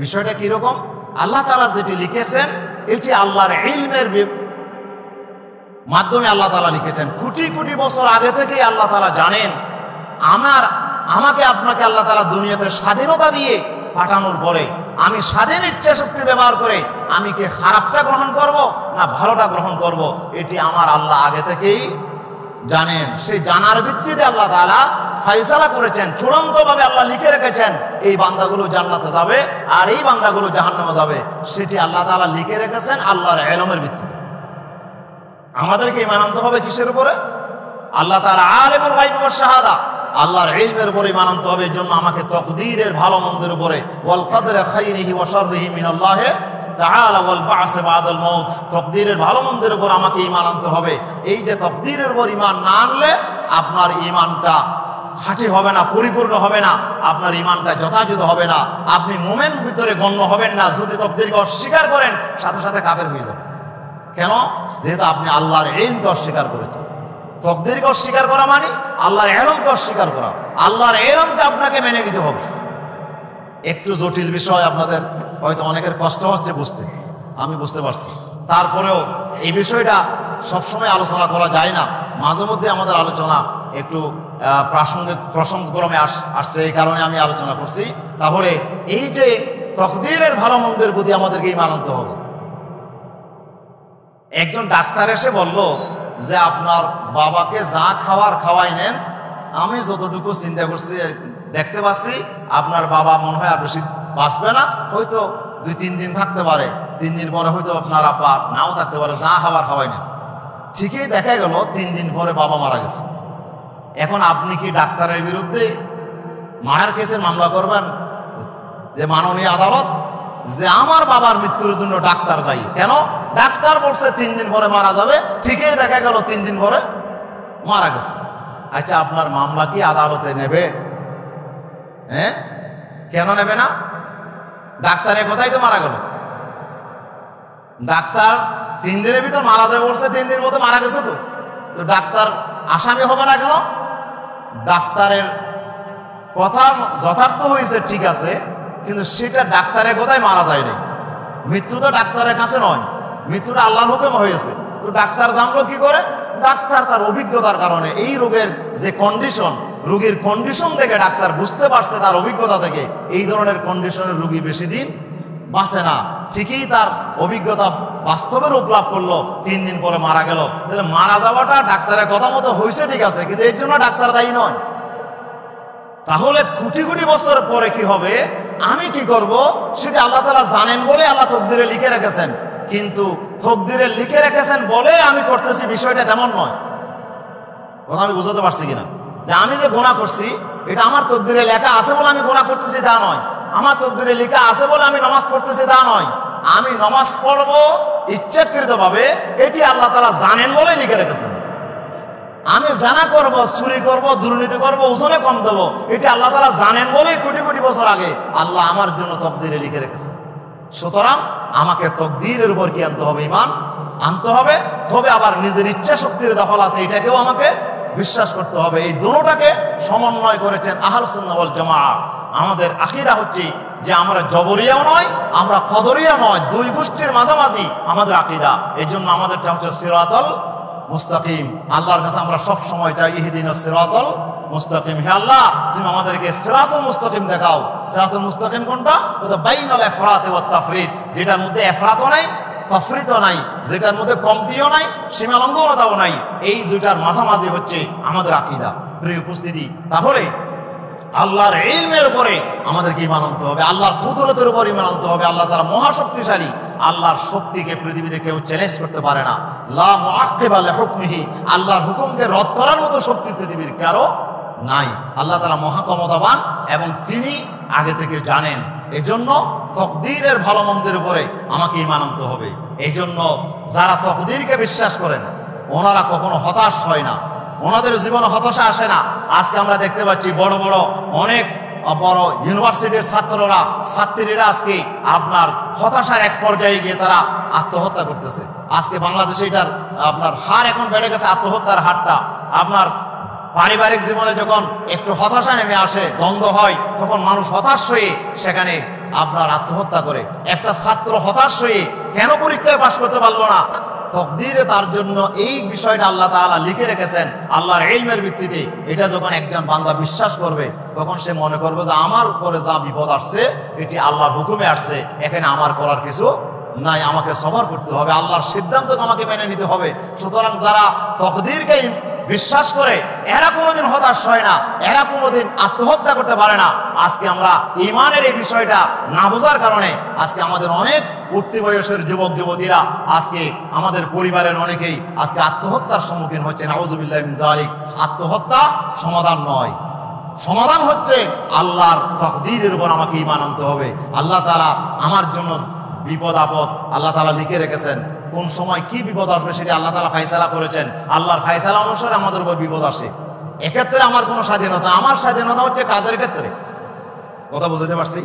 বিষয়টা কিরকম? আল্লাহ তাআলা যেটি লিখেছেন এটি আল্লাহর ইলমের মাধ্যমে আল্লাহ তাআলা লিখেছেন। কোটি কোটি বছর আগে থেকেই আল্লাহ তাআলা জানেন। আমাকে আপনাকে আল্লাহ তাআলা দুনিয়াতে স্বাধীনতা দিয়ে পাঠানোর পরে আমি স্বাধীন ইচ্ছা শক্তি ব্যবহার করে আমি কি খারাপটা গ্রহণ করব না ভালোটা গ্রহণ করব, এটি আমার আল্লাহ আগে থেকেই জানেন। সেই জানার ভিত্তিতে আল্লাহ তাআলা ফয়সালা করেছেন, চূড়ান্তভাবে আল্লাহ লিখে রেখেছেন এই বান্দাগুলো জান্নাতে যাবে আর এই বান্দাগুলো জাহান্নামে যাবে। সেটি আল্লাহ তাআলা লিখে রেখেছেন আল্লাহর ইলমের ভিত্তিতে। আমাদেরকে ঈমান আনতে হবে কিসের উপরে? আল্লাহ তাআলা আলিমুল গায়বি ওয়াশ শাহাদা, আল্লাহর ইলমের উপরে ঈমান আনতে হবে। এর জন্য আমাকে তাকদীরের ভালো মন্দের উপরে, ওয়াল কদরে খাইরিহি ওয়া শাররিহি মিনাল্লাহ তাআলা ওয়াল বা'স বা'দাল মাউত, তাকদীরের ভালো মন্দের উপর আমাকে ঈমান আনতে হবে। এই যে তাকদীরের উপর ঈমান না আনলে আপনার ঈমানটা খাঁটি হবে না, পরিপূর্ণ হবে না, আপনার ঈমানটা যথাযথ হবে না, আপনি মুমিন ভিতরে গণ্য হবেন না। যদি তাকদীরকে অস্বীকার করেন সাথে সাথে কাফের হয়ে যাবেন। কেন? যেহেতু আপনি আল্লাহর ইলমকে অস্বীকার করেছেন। তাকদীরকে অস্বীকার করা মানে আল্লাহর ইলমকে অস্বীকার করা। আল্লাহর ইলমকে আপনাকে মেনে নিতে হবে। একটু জটিল বিষয়, আপনাদের হয়তো অনেকের কষ্ট হচ্ছে বুঝতে, আমি বুঝতে পারছি। তারপরেও এই বিষয়টা সবসময় আলোচনা করা যায় না, মাঝে মধ্যে আমাদের আলোচনা একটু প্রসঙ্গক্রমে আসছে, এই কারণে আমি আলোচনা করছি। তাহলে এই যে তাকদীরের ভালো মন্দের প্রতি আমাদেরকে ঈমান আনতে হবে। একজন ডাক্তার এসে বলল যে আপনার বাবাকে যা খাওয়ার খাওয়াই নেন, আমি যতটুকু চিন্তা করছি দেখতে পাচ্ছি আপনার বাবা মনে হয় আর বেশি বাঁচবে না, হয়তো 2-3 দিন থাকতে পারে, 3 দিন পরে হয়তো আপনার আব্বা নাও থাকতে পারে, যা খাবার খাওয়াই নেন। ঠিকই দেখা গেল 3 দিন পরে বাবা মারা গেছে। এখন আপনি কি ডাক্তারের বিরুদ্ধে মারার কেসের মামলা করবেন যে মাননীয় আদালত যে আমার বাবার মৃত্যুর জন্য ডাক্তার দায়ী? কেন? ডাক্তার বলছে 3 দিন পরে মারা যাবে, ঠিকই দেখা গেল 3 দিন পরে মারা গেছে। আচ্ছা, আপনার মামলা কি আদালতে নেবে? হ্যাঁ, কেন নেবে না? ডাক্তারের কথাই তো মারা গেল। ডাক্তার 3 দিনের ভিতর মারা যাবে বলছে, 3 দিনের মধ্যে মারা গেছে। তো ডাক্তার আসামি হবে না কেন? ডাক্তারের কথা যথার্থ হয়েছে ঠিক আছে, কিন্তু সেটা ডাক্তারের কথাই মারা যায়নি। মৃত্যু তো ডাক্তারের কাছে নয়, মৃত্যুটা আল্লাহর হুকুমে হয়েছে। তো ডাক্তার জানলো কি করে? ডাক্তার তার অভিজ্ঞতার কারণে, এই রোগের যে কন্ডিশন, রোগীর কন্ডিশন থেকে ডাক্তার বুঝতে পারছে তার অভিজ্ঞতা থেকে এই ধরনের কন্ডিশনের রোগী বেশি দিন বাঁচে না। ঠিকই তার অভিজ্ঞতা বাস্তবে রূপ লাভ করলো, 3 দিন পরে মারা গেল। তাহলে মারা যাওয়াটা ডাক্তারের কথা মতো হয়েছে ঠিক আছে, কিন্তু এর জন্য ডাক্তার দায়ী নয়। তাহলে কোটি কোটি বছর পরে কি হবে, আমি কি করব, সেটা আল্লাহ তাআলা জানেন বলে আল্লাহ তাকদীরে লিখে রেখেছেন। কিন্তু তাকদীরে লিখে রেখেছেন বলে আমি করতেছি, বিষয়টা তেমন নয়। কথা আমি বুঝাতে পারছি কিনা? যে আমি যে গুনাহ করছি এটা আমার তাকদীরে লেখা আছে বলে আমি গুনাহ করতেছি তা নয়। আমার তাকদীরে লেখা আছে বলে আমি নামাজ পড়তেছি তা নয়। আমি নামাজ পড়ব ইচ্ছাকৃতভাবে, এটি আল্লাহ তাআলা জানেন বলে লিখে রেখেছেন। আমি জানা করব, চুরি করব, দুর্নীতি করব, ওজনে কম দেবো, এটা আল্লাহ তাআলা জানেন বলেই কোটি কোটি বছর আগে আল্লাহ আমার জন্য তাকদীরে লিখে রেখেছেন। সুতরাং আমাকে তাকদীরের উপর কি আনতে হবে? ঈমান আনতে হবে। তবে আবার নিজের ইচ্ছা শক্তির দখল আছে, এটাকেও আমাকে বিশ্বাস করতে হবে। এই দুটোটাকে সমন্বয় করেছেন আহলুস সুন্নাহ ওয়াল জামাআহ। আমাদের আকীদা হচ্ছে যে আমরা জবরিয়াও নয়, আমরা কদরিয়া নয়, 2 গোষ্ঠীর মাঝামাঝি আমাদের আকীদা। এই জন্য আমাদেরটা হচ্ছে সিরাতাল মুস্তাকিম। আল্লাহর কাছে আমরা সব সময় চাই ইহদিনাস সিরাতাল মুস্তাকিম, হে আল্লাহ তুমি আমাদেরকে সিরাতুল মুস্তাকিম দেখাও। সিরাতুল মুস্তাকিম কোনটা? ওটা বাইনাল ইফরাত ওয়াত তাফরিদ, যেটার মধ্যে ইফরাতও নাই তাফরিদও নাই, যেটার মধ্যে কমতিও নাই সীমালঙ্ঘনতাও নাই, এই দুইটার মাঝামাঝি হচ্ছে আমাদের আকীদা। প্রিয় উপস্থিতি, তাহলে আল্লাহর ইলমের উপরে আমাদেরকে ঈমান আনতে হবে, আল্লাহর কুদরতের উপর ঈমান আনতে হবে। আল্লাহ তাআলা মহাশক্তিশালী, আল্লাহর শক্তিকে পৃথিবীতে কেউ চ্যালেঞ্জ করতে পারে না। লা মুআক্কিবা লিহুকমিহি, আল্লাহর হুকুমকে রদ করার মতো শক্তি পৃথিবীর কারো নাই। আল্লাহ তাআলা মহাক্ষমতাবান এবং তিনি আগে থেকে জানেন। এই জন্য তাকদীরের ভালো মন্দের উপরে আমাকে ঈমান আনতে হবে। এই জন্য যারা তাকদীরকে বিশ্বাস করেন ওনারা কখনো হতাশ হয় না, ওনাদের জীবনে হতাশা আসে না। আজকে আমরা দেখতে পাচ্ছি বড় বড় অনেক বড় ইউনিভার্সিটির ছাত্রীরা আজকে আপনার হতাশার এক পর্যায়ে গিয়ে তারা আত্মহত্যা করতেছে। আজকে বাংলাদেশে এটার আপনার হার এখন বেড়ে গেছে, আত্মহত্যার হারটা। আপনার পারিবারিক জীবনে যখন একটু হতাশা নেমে আসে, দ্বন্দ্ব হয়, তখন মানুষ হতাশ হয়ে সেখানে আপনার আত্মহত্যা করে। একটা ছাত্র হতাশ হয়ে কেন পরীক্ষায় পাশ করতে পারলো না, তাকদীরে তার জন্য এই বিষয়টা আল্লাহ তাআলা লিখে রেখেছেন আল্লাহর ইলমের ভিত্তিতে। এটা যখন একজন বান্দা বিশ্বাস করবে তখন সে মনে করবে যে আমার উপরে যা বিপদ আসছে এটি আল্লাহর হুকুমে আসছে, এখানে আমার করার কিছু নাই, আমাকে সবর করতে হবে, আল্লাহর সিদ্ধান্তকে আমাকে মেনে নিতে হবে। সুতরাং যারা তকদিরকে বিশ্বাস করে এরা কোনোদিন হতাশ হয় না, এরা কোনোদিন আত্মহত্যা করতে পারে না। আজকে আমরা ঈমানের এই বিষয়টা না বোঝার কারণে আজকে আমাদের অনেক উঠতি বয়সের যুবক যুবতীরা, আজকে আমাদের পরিবারের অনেকেই আজকে আত্মহত্যার সম্মুখীন হচ্ছে। নাউযুবিল্লাহি মিন যালিক। আত্মহত্যা সমাধান নয়, সমাধান হচ্ছে আল্লাহর তকদিরের উপর আমাকে ঈমান আনতে হবে। আল্লাহ তাআলা আমার জন্য বিপদ আপদ আল্লাহ তাআলা লিখে রেখেছেন, কোন সময় কি বিপদ আসবে সেটা আল্লাহ তাআলা ফায়সালা করেছেন। আল্লাহর ফায়সালা অনুসারে আমাদের উপর বিপদ আসে। এক্ষেত্রে আমার কোনো স্বাধীনতা, আমার স্বাধীনতা হচ্ছে কাজের ক্ষেত্রে, কথা বুঝতে পারছি?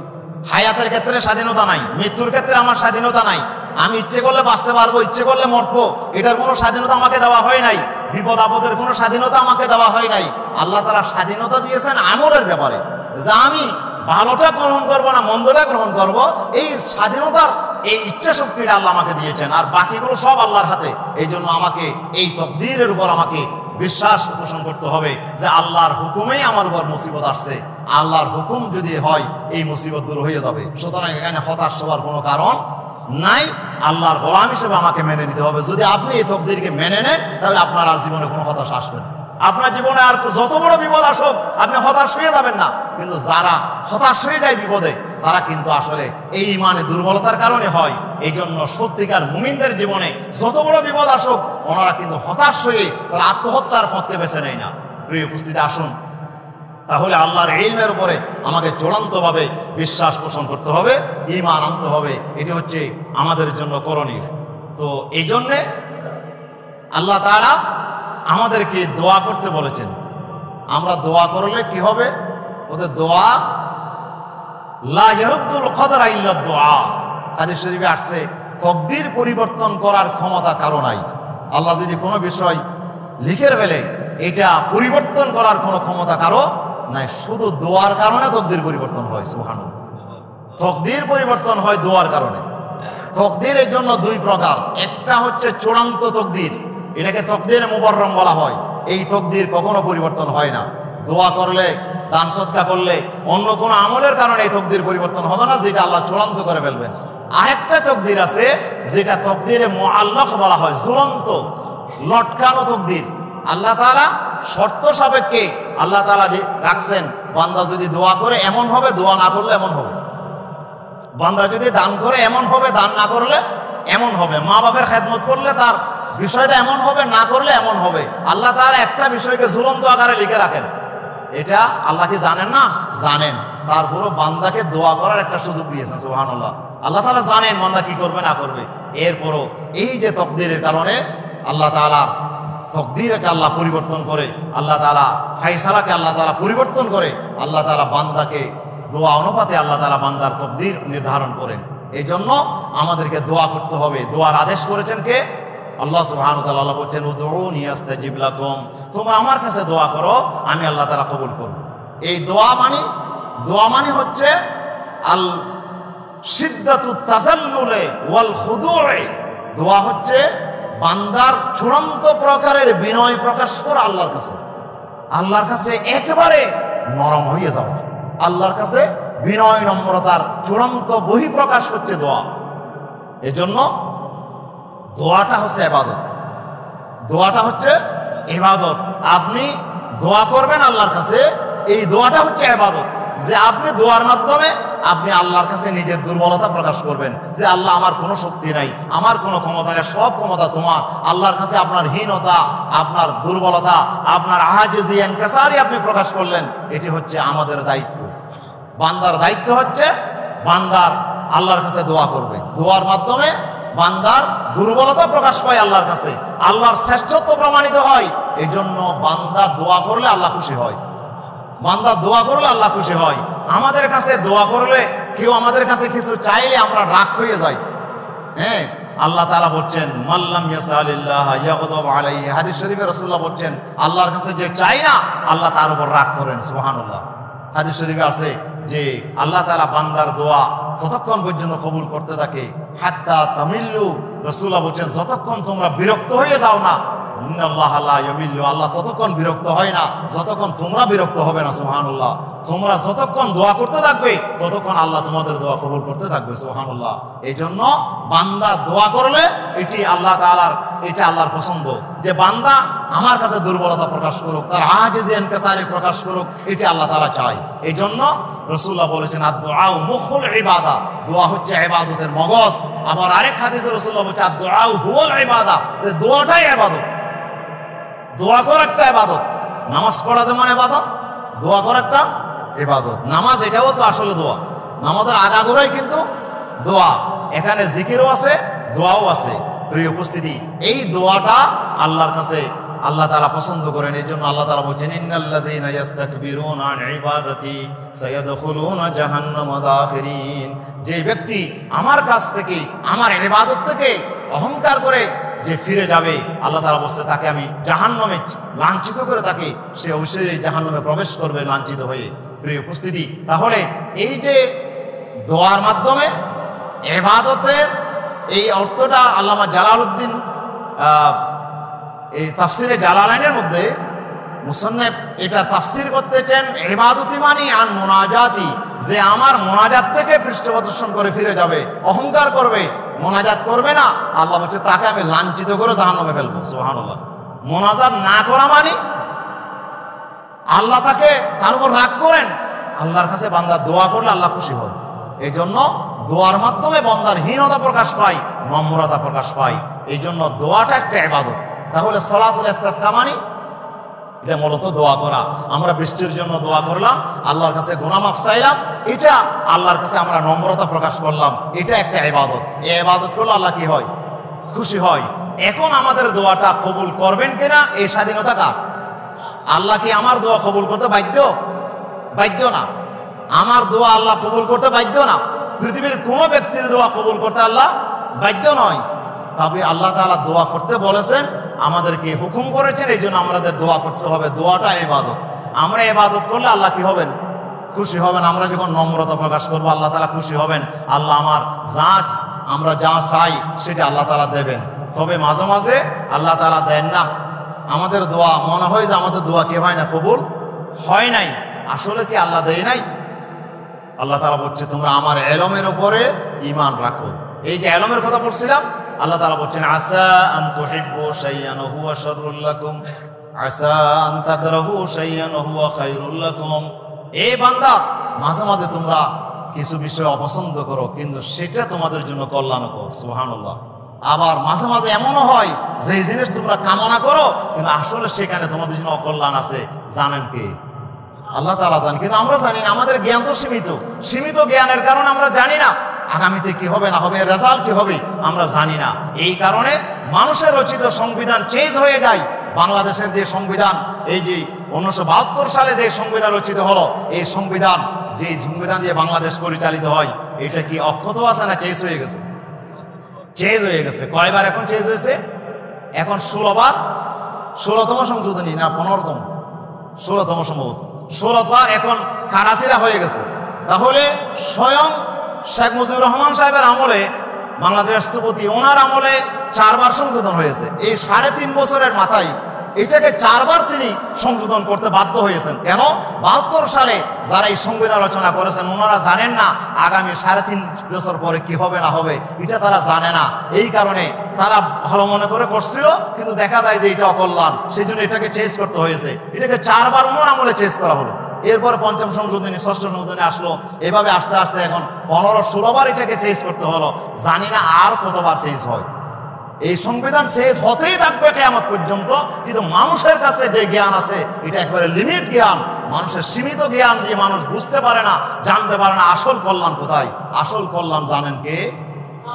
হায়াতের ক্ষেত্রে স্বাধীনতা নাই, মৃত্যুর ক্ষেত্রে আমার স্বাধীনতা নাই। আমি ইচ্ছে করলে বাঁচতে পারবো, ইচ্ছে করলে মরবো, এটার কোনো স্বাধীনতা আমাকে দেওয়া হয় নাই। বিপদ আপদের কোনো স্বাধীনতা আমাকে দেওয়া হয় নাই। আল্লাহ তাআলা স্বাধীনতা দিয়েছেন আমলের ব্যাপারে, যা আমি ভালোটা গ্রহণ করবো না মন্দটা গ্রহণ করব, এই স্বাধীনতার এই ইচ্ছা শক্তিটা আল্লাহ আমাকে দিয়েছেন, আর বাকিগুলো সব আল্লাহর হাতে। এই জন্য আমাকে এই তকদিরের উপর আমাকে বিশ্বাস পোষণ করতে হবে যে আল্লাহর হুকুমেই আমার উপর মুসিবত আসছে, আল্লাহর হুকুম যদি হয় এই মুসিবত দূর হয়ে যাবে। সুতরাং এখানে হতাশ হওয়ার কোনো কারণ নাই, আল্লাহর গোলাম হিসেবে আমাকে মেনে নিতে হবে। যদি আপনি এই তকদিরকে মেনে নেন তাহলে আপনার আর জীবনে কোনো হতাশ আসবে না। আপনার জীবনে আর যত বড় বিপদ আসুক আপনি হতাশ হয়ে যাবেন না। কিন্তু যারা হতাশ হয়ে যায় বিপদে, তারা কিন্তু আসলে এই ঈমানে দুর্বলতার কারণে হয়। এই জন্য সত্যিকার মুমিনদের জীবনে যত বড় বিপদ আসুক ওনারা কিন্তু হতাশ হয়ে তারা আত্মহত্যার পথকে বেছে নেয় না। প্রিয় উপস্থিতি, আসুন তাহলে আল্লাহর ইলমের উপরে আমাকে চূড়ান্তভাবে বিশ্বাস পোষণ করতে হবে, ঈমান আনতে হবে। এটি হচ্ছে আমাদের জন্য করণীয়। তো এই জন্যে আল্লাহ তাআলা আমাদেরকে দোয়া করতে বলেছেন। আমরা দোয়া করলে কি হবে? ওদের দোয়া লা ইয়ারুদ্দুল কদরা ইল্লা দুআ। হাদিস শরীফে আসছে তকদির পরিবর্তন করার ক্ষমতা কারো নাই। আল্লাহ যদি কোনো বিষয় লিখে ফেলে এটা পরিবর্তন করার কোনো ক্ষমতা কারো নাই। শুধু দোয়ার কারণে তকদির পরিবর্তন হয়। সুবহানাল্লাহ। তকদির পরিবর্তন হয় দোয়ার কারণে। তকদিরের জন্য দুই প্রকার, একটা হচ্ছে চূড়ান্ত তকদির, এটাকে তকদিরে মুবাররম বলা হয়। এই তকদির কখনো পরিবর্তন হয় না। দোয়া করলে, দান সদকা করলে, অন্য কোনো আমলের কারণে এই তকদির পরিবর্তন হবে না, যেটা আল্লাহ চূড়ান্ত করে ফেলবেন। আরেকটা তকদির আছে যেটা তকদিরে মুআল্লাক বলা হয়, ঝুলন্ত লটকানো তকদির। আল্লাহ তাআলা শর্ত সাপেক্ষে আল্লাহ তাআলা রাখছেন, বান্দা যদি দোয়া করে এমন হবে, দোয়া না করলে এমন হবে। বান্দা যদি দান করে এমন হবে, দান না করলে এমন হবে। মা বাবার খেদমত করলে তার বিষয়টা এমন হবে, না করলে এমন হবে। আল্লাহ তাআলা একটা বিষয়কে ঝুলন্ত আকারে লিখে রাখেন। এটা আল্লাহ কি জানেন না? জানেন। তারপরও বান্দাকে দোয়া করার একটা সুযোগ দিয়েছেন। সুবহানাল্লাহ। আল্লাহ তাআলা জানেন বান্দা কি করবে না করবে। এরপরও এই যে তকদিরের কারণে আল্লাহ তাআলার তকদিরকে আল্লাহ পরিবর্তন করে, আল্লাহ তাআলা ফায়সালাকে আল্লাহ তাআলা পরিবর্তন করে, আল্লাহ তাআলা বান্দাকে দোয়া অনুপাতে আল্লাহ তাআলা বান্দার তকদির নির্ধারণ করেন। এই জন্য আমাদেরকে দোয়া করতে হবে। দোয়ার আদেশ করেছেন কে? আল্লাহ সুবহানাহু ওয়া তাআলা বলেছেন উদউনি আস্তাজিব লাকুম, তোমরা আমার কাছে দোয়া করো, আমি আল্লাহ তাআলা কবুল করব। এই দোয়া মানে হচ্ছে আল শিদ্দাতুত তাযাল্লুলি ওয়াল খুদু'i। দোয়া হচ্ছে বান্দার চূড়ান্ত প্রকারের বিনয় প্রকাশ করা আল্লাহর কাছে। আল্লাহর কাছে একেবারে নরম হয়ে যাওয়া, আল্লাহর কাছে বিনয় নম্রতার চূড়ান্ত বহিঃপ্রকাশ হচ্ছে দোয়া। এজন্য দোয়াটা হচ্ছে ইবাদত। দোয়াটা হচ্ছে ইবাদত। আপনি দোয়া করবেন আল্লাহর কাছে, এই দোয়াটা হচ্ছে ইবাদত। যে আপনি দোয়ার মাধ্যমে আপনি আল্লাহর কাছে নিজের দুর্বলতা প্রকাশ করবেন, যে আল্লাহ আমার কোনো শক্তি নাই, আমার কোনো ক্ষমতা নেই, সব ক্ষমতা তোমার। আল্লাহর কাছে আপনার হীনতা, আপনার দুর্বলতা, আপনার আজিজি ইনকিসারি আপনি প্রকাশ করলেন। এটি হচ্ছে আমাদের দায়িত্ব। বান্দার দায়িত্ব হচ্ছে বান্দার আল্লাহর কাছে দোয়া করবে। দোয়ার মাধ্যমে বান্দার দুর্বলতা প্রকাশ পায় আল্লাহর কাছে, আল্লাহর শ্রেষ্ঠত্ব প্রমাণিত হয়। এই জন্য বান্দা দোয়া করলে আল্লাহ খুশি হয়। বান্দা দোয়া করলে আল্লাহ খুশি হয়। আমাদের কাছে দোয়া করলে, কেউ আমাদের কাছে কিছু চাইলে আমরা রাগ হয়ে যাই। হ্যাঁ, আল্লাহ তাআলা বলছেন মাল্লাম ইয়াসালিল্লাহ ইয়াগদাব আলাইহি। হাদিস শরীফে রাসূলুল্লাহ বলছেন আল্লাহর কাছে যে চাই না আল্লাহ তার উপর রাগ করেন। সুবহানাল্লাহ। হাদিস শরীফে আছে যে আল্লাহ তাআলা বান্দার দোয়া ততক্ষণ পর্যন্ত কবুল করতে থাকে হাত্তা তামিল্লু। রাসূলুল্লাহ বলছেন যতক্ষণ তোমরা বিরক্ত হয়ে যাও না ইন্নাল্লাহা লা ইয়ামিল্লু, আল্লাহ ততক্ষণ বিরক্ত হয় না যতক্ষণ তোমরা বিরক্ত হবে না। সুবহানাল্লাহ। তোমরা যতক্ষণ দোয়া করতে থাকবে ততক্ষণ আল্লাহ তোমাদের দোয়া কবুল করতে থাকবে। সুবহানাল্লাহ। এই জন্য বান্দা দোয়া করলে এটি আল্লাহ তাআলার, এটা আল্লাহর পছন্দ যে বান্দা আমার কাছে দুর্বলতা প্রকাশ করুক, তার আজিজি ইনকিসারি প্রকাশ করুক, এটি আল্লাহ তাআলা চায়। এই জন্য রাসূলুল্লাহ বলেছেন আদ-দুআউ মুখুল ইবাদা, দোয়া হচ্ছে ইবাদতের মগজ। আবার আরেক হাদিসে রাসূলুল্লাহ বলেছেন আদ-দুআউ হুয়াল ইবাদা, যে দোয়াটাই ইবাদত। দোয়া করা একটা ইবাদত। নামাজ পড়া যেমন ইবাদত, দোয়া করা একটা ইবাদত। নামাজ এটাও তো আসলে দোয়া, নামাজের আগাগোড়াই কিন্তু দোয়া। এখানে জিকিরও আছে, দোয়াও আছে। প্রিয় উপস্থিতি, এই দোয়াটা আল্লাহর কাছে আল্লাহ তাআলা পছন্দ করেন। এই জন্য আল্লাহ তাআলা বলছেন ইন্নাল্লাযীনা ইস্তাকবিরুনা আন ইবাদাতি সায়াদখুলুনা জাহান্নামা দাখিরিন, যে ব্যক্তি আমার কাছ থেকে, আমার ইবাদত থেকে অহংকার করে যে ফিরে যাবে, আল্লাহ তাআলা বলছে তাকে আমি জাহান্নামে লাঞ্ছিত করে, তাকে সে অবশ্যই জাহান্নামে প্রবেশ করবে লাঞ্ছিত হয়ে। প্রিয় উপস্থিতি, তাহলে এই যে দোয়ার মাধ্যমে ইবাদতের এই অর্থটা আল্লামা জালালউদ্দিন এই তাফসিরে জালালাইনের মধ্যে মুসান্নিফ এটা তাফসির করতেছেন ইবাদতি মানি আন মুনাজাতি, যে আমার মোনাজাত থেকে পৃষ্ঠপ্রদর্শন করে ফিরে যাবে, অহংকার করবে, মোনাজাত করবে না, আল্লাহ বলছে তাকে আমি লাঞ্ছিত করে জাহান্নামে ফেলবো। সুবহানাল্লাহ। মোনাজাত না করা মানে আল্লাহ তাকে তার উপর রাগ করেন। আল্লাহর কাছে বান্দা দোয়া করলে আল্লাহ খুশি হয়। এই জন্য দোয়ার মাধ্যমে বান্দার হীনতা প্রকাশ পায়, নম্রতা প্রকাশ পায়। এই জন্য দোয়াটা একটা ইবাদত। তাহলে সালাতুল ইস্তিসকা মানে এটা মূলত দোয়া করা। আমরা বৃষ্টির জন্য দোয়া করলাম, আল্লাহর কাছে গুনাহ মাফ চাইলাম, এটা আল্লাহর কাছে আমরা নম্রতা প্রকাশ করলাম, এটা একটা ইবাদত। এই ইবাদত করলে আল্লাহ কি হয়? খুশি হয়। এখন আমাদের দোয়াটা কবুল করবেন কিনা এই স্বাধীনতা কার? আল্লাহ কি আমার দোয়া কবুল করতে বাধ্য? বাধ্য না। আমার দোয়া আল্লাহ কবুল করতে বাধ্য না। পৃথিবীর কোনো ব্যক্তির দোয়া কবুল করতে আল্লাহ বাধ্য নয়। তবে আল্লাহ তাআলা দোয়া করতে বলেছেন, আমাদেরকে হুকুম করেছেন, এই জন্য আমাদের দোয়া করতে হবে। দোয়াটা ইবাদত। আমরা ইবাদত করলে আল্লাহ কি হবেন? খুশি হবেন। আমরা যখন নম্রতা প্রকাশ করবো আল্লাহ তাআলা খুশি হবেন। আল্লাহ আমার আমরা যা চাই সেটা আল্লাহ তাআলা দেবেন। তবে মাঝে মাঝে আল্লাহ তাআলা দেন না। আমাদের দোয়া মনে হয় যে আমাদের দোয়া কি হয় না, কবুল হয় নাই। আসলে কি আল্লাহ দেয় নাই? আল্লাহ তাআলা বলছে তোমরা আমার ইলমের উপরে ঈমান রাখো। এই যে ইলমের কথা বলছিলাম, আল্লাহ তাআলা বলছেন আসা আন তুহিব্বু শাইআন হুয়া শাররুল লাকুম আসা আন তাকরাহু শাইআন হুয়া খায়রুল লাকুম। এই বান্দা, মাঝে মাঝে তোমরা কিছু বিষয় অপছন্দ করো, কিন্তু সেটা তোমাদের জন্য কল্যাণকর। সুবহানাল্লাহ। আবার মাঝে মাঝে এমনও হয় যে জিনিস তোমরা কামনা করো কিন্তু আসলে সেখানে তোমাদের জন্য অকল্যাণ আছে। জানেন কে? আল্লাহ তাআলা জানেন, কিন্তু আমরা জানি না। আমাদের জ্ঞান তো সীমিত জ্ঞানের কারণে আমরা জানি না আগামীতে কি হবে না হবে, রেজাল্ট কি হবে আমরা জানি না। এই কারণে মানুষের রচিত সংবিধান চেঞ্জ হয়ে যায়। বাংলাদেশের যে সংবিধান, এই যে 1972 সালে যে সংবিধান রচিত হলো, এই সংবিধান দিয়ে বাংলাদেশ পরিচালিত হয়, এটা কি অক্ষত আছে না চেঞ্জ হয়ে গেছে? চেঞ্জ হয়ে গেছে। কয়বার এখন চেঞ্জ হয়েছে? এখন 16তম সংশোধনী না 15তম? 16তম সম্ভবত। 16 বার এখন কারাসিরা হয়ে গেছে। তাহলে স্বয়ং শেখ মুজিবুর রহমান সাহেবের আমলে, বাংলাদেশ রাষ্ট্রপতি, ওনার আমলে 4 বার সংশোধন হয়েছে। এই 3.5 বছরের মাথায় এটাকে 4 বার তিনি সংশোধন করতে বাধ্য হয়েছেন। কেন? 72 সালে যারা এই সংবিধান রচনা করেছেন ওনারা জানেন না আগামী 3.5 বছর পরে কি হবে না হবে, এটা তারা জানে না। এই কারণে তারা ভালো মনে করে করছিল, কিন্তু দেখা যায় যে এটা অকল্যাণ, সেই জন্য এটাকে চেঞ্জ করতে হয়েছে। এটাকে 4 বার ওনার আমলে চেঞ্জ করা হলো। এরপরে 5ম সংশোধনী, 6ষ্ঠ সংশোধনী আসলো। এভাবে আস্তে আস্তে এখন 15-16 বার এটাকে চেঞ্জ করতে হলো। জানি না আর কতবার চেঞ্জ হয়। এই সংবিধান শেষ হতেই থাকবে কিয়ামত পর্যন্ত। কিন্তু মানুষের কাছে যে জ্ঞান আছে এটা একেবারে লিমিট জ্ঞান। মানুষের সীমিত জ্ঞান দিয়ে মানুষ বুঝতে পারে না, জানতে পারে না আসল কল্যাণ কোথায়। আসল কল্যাণ জানেন কে?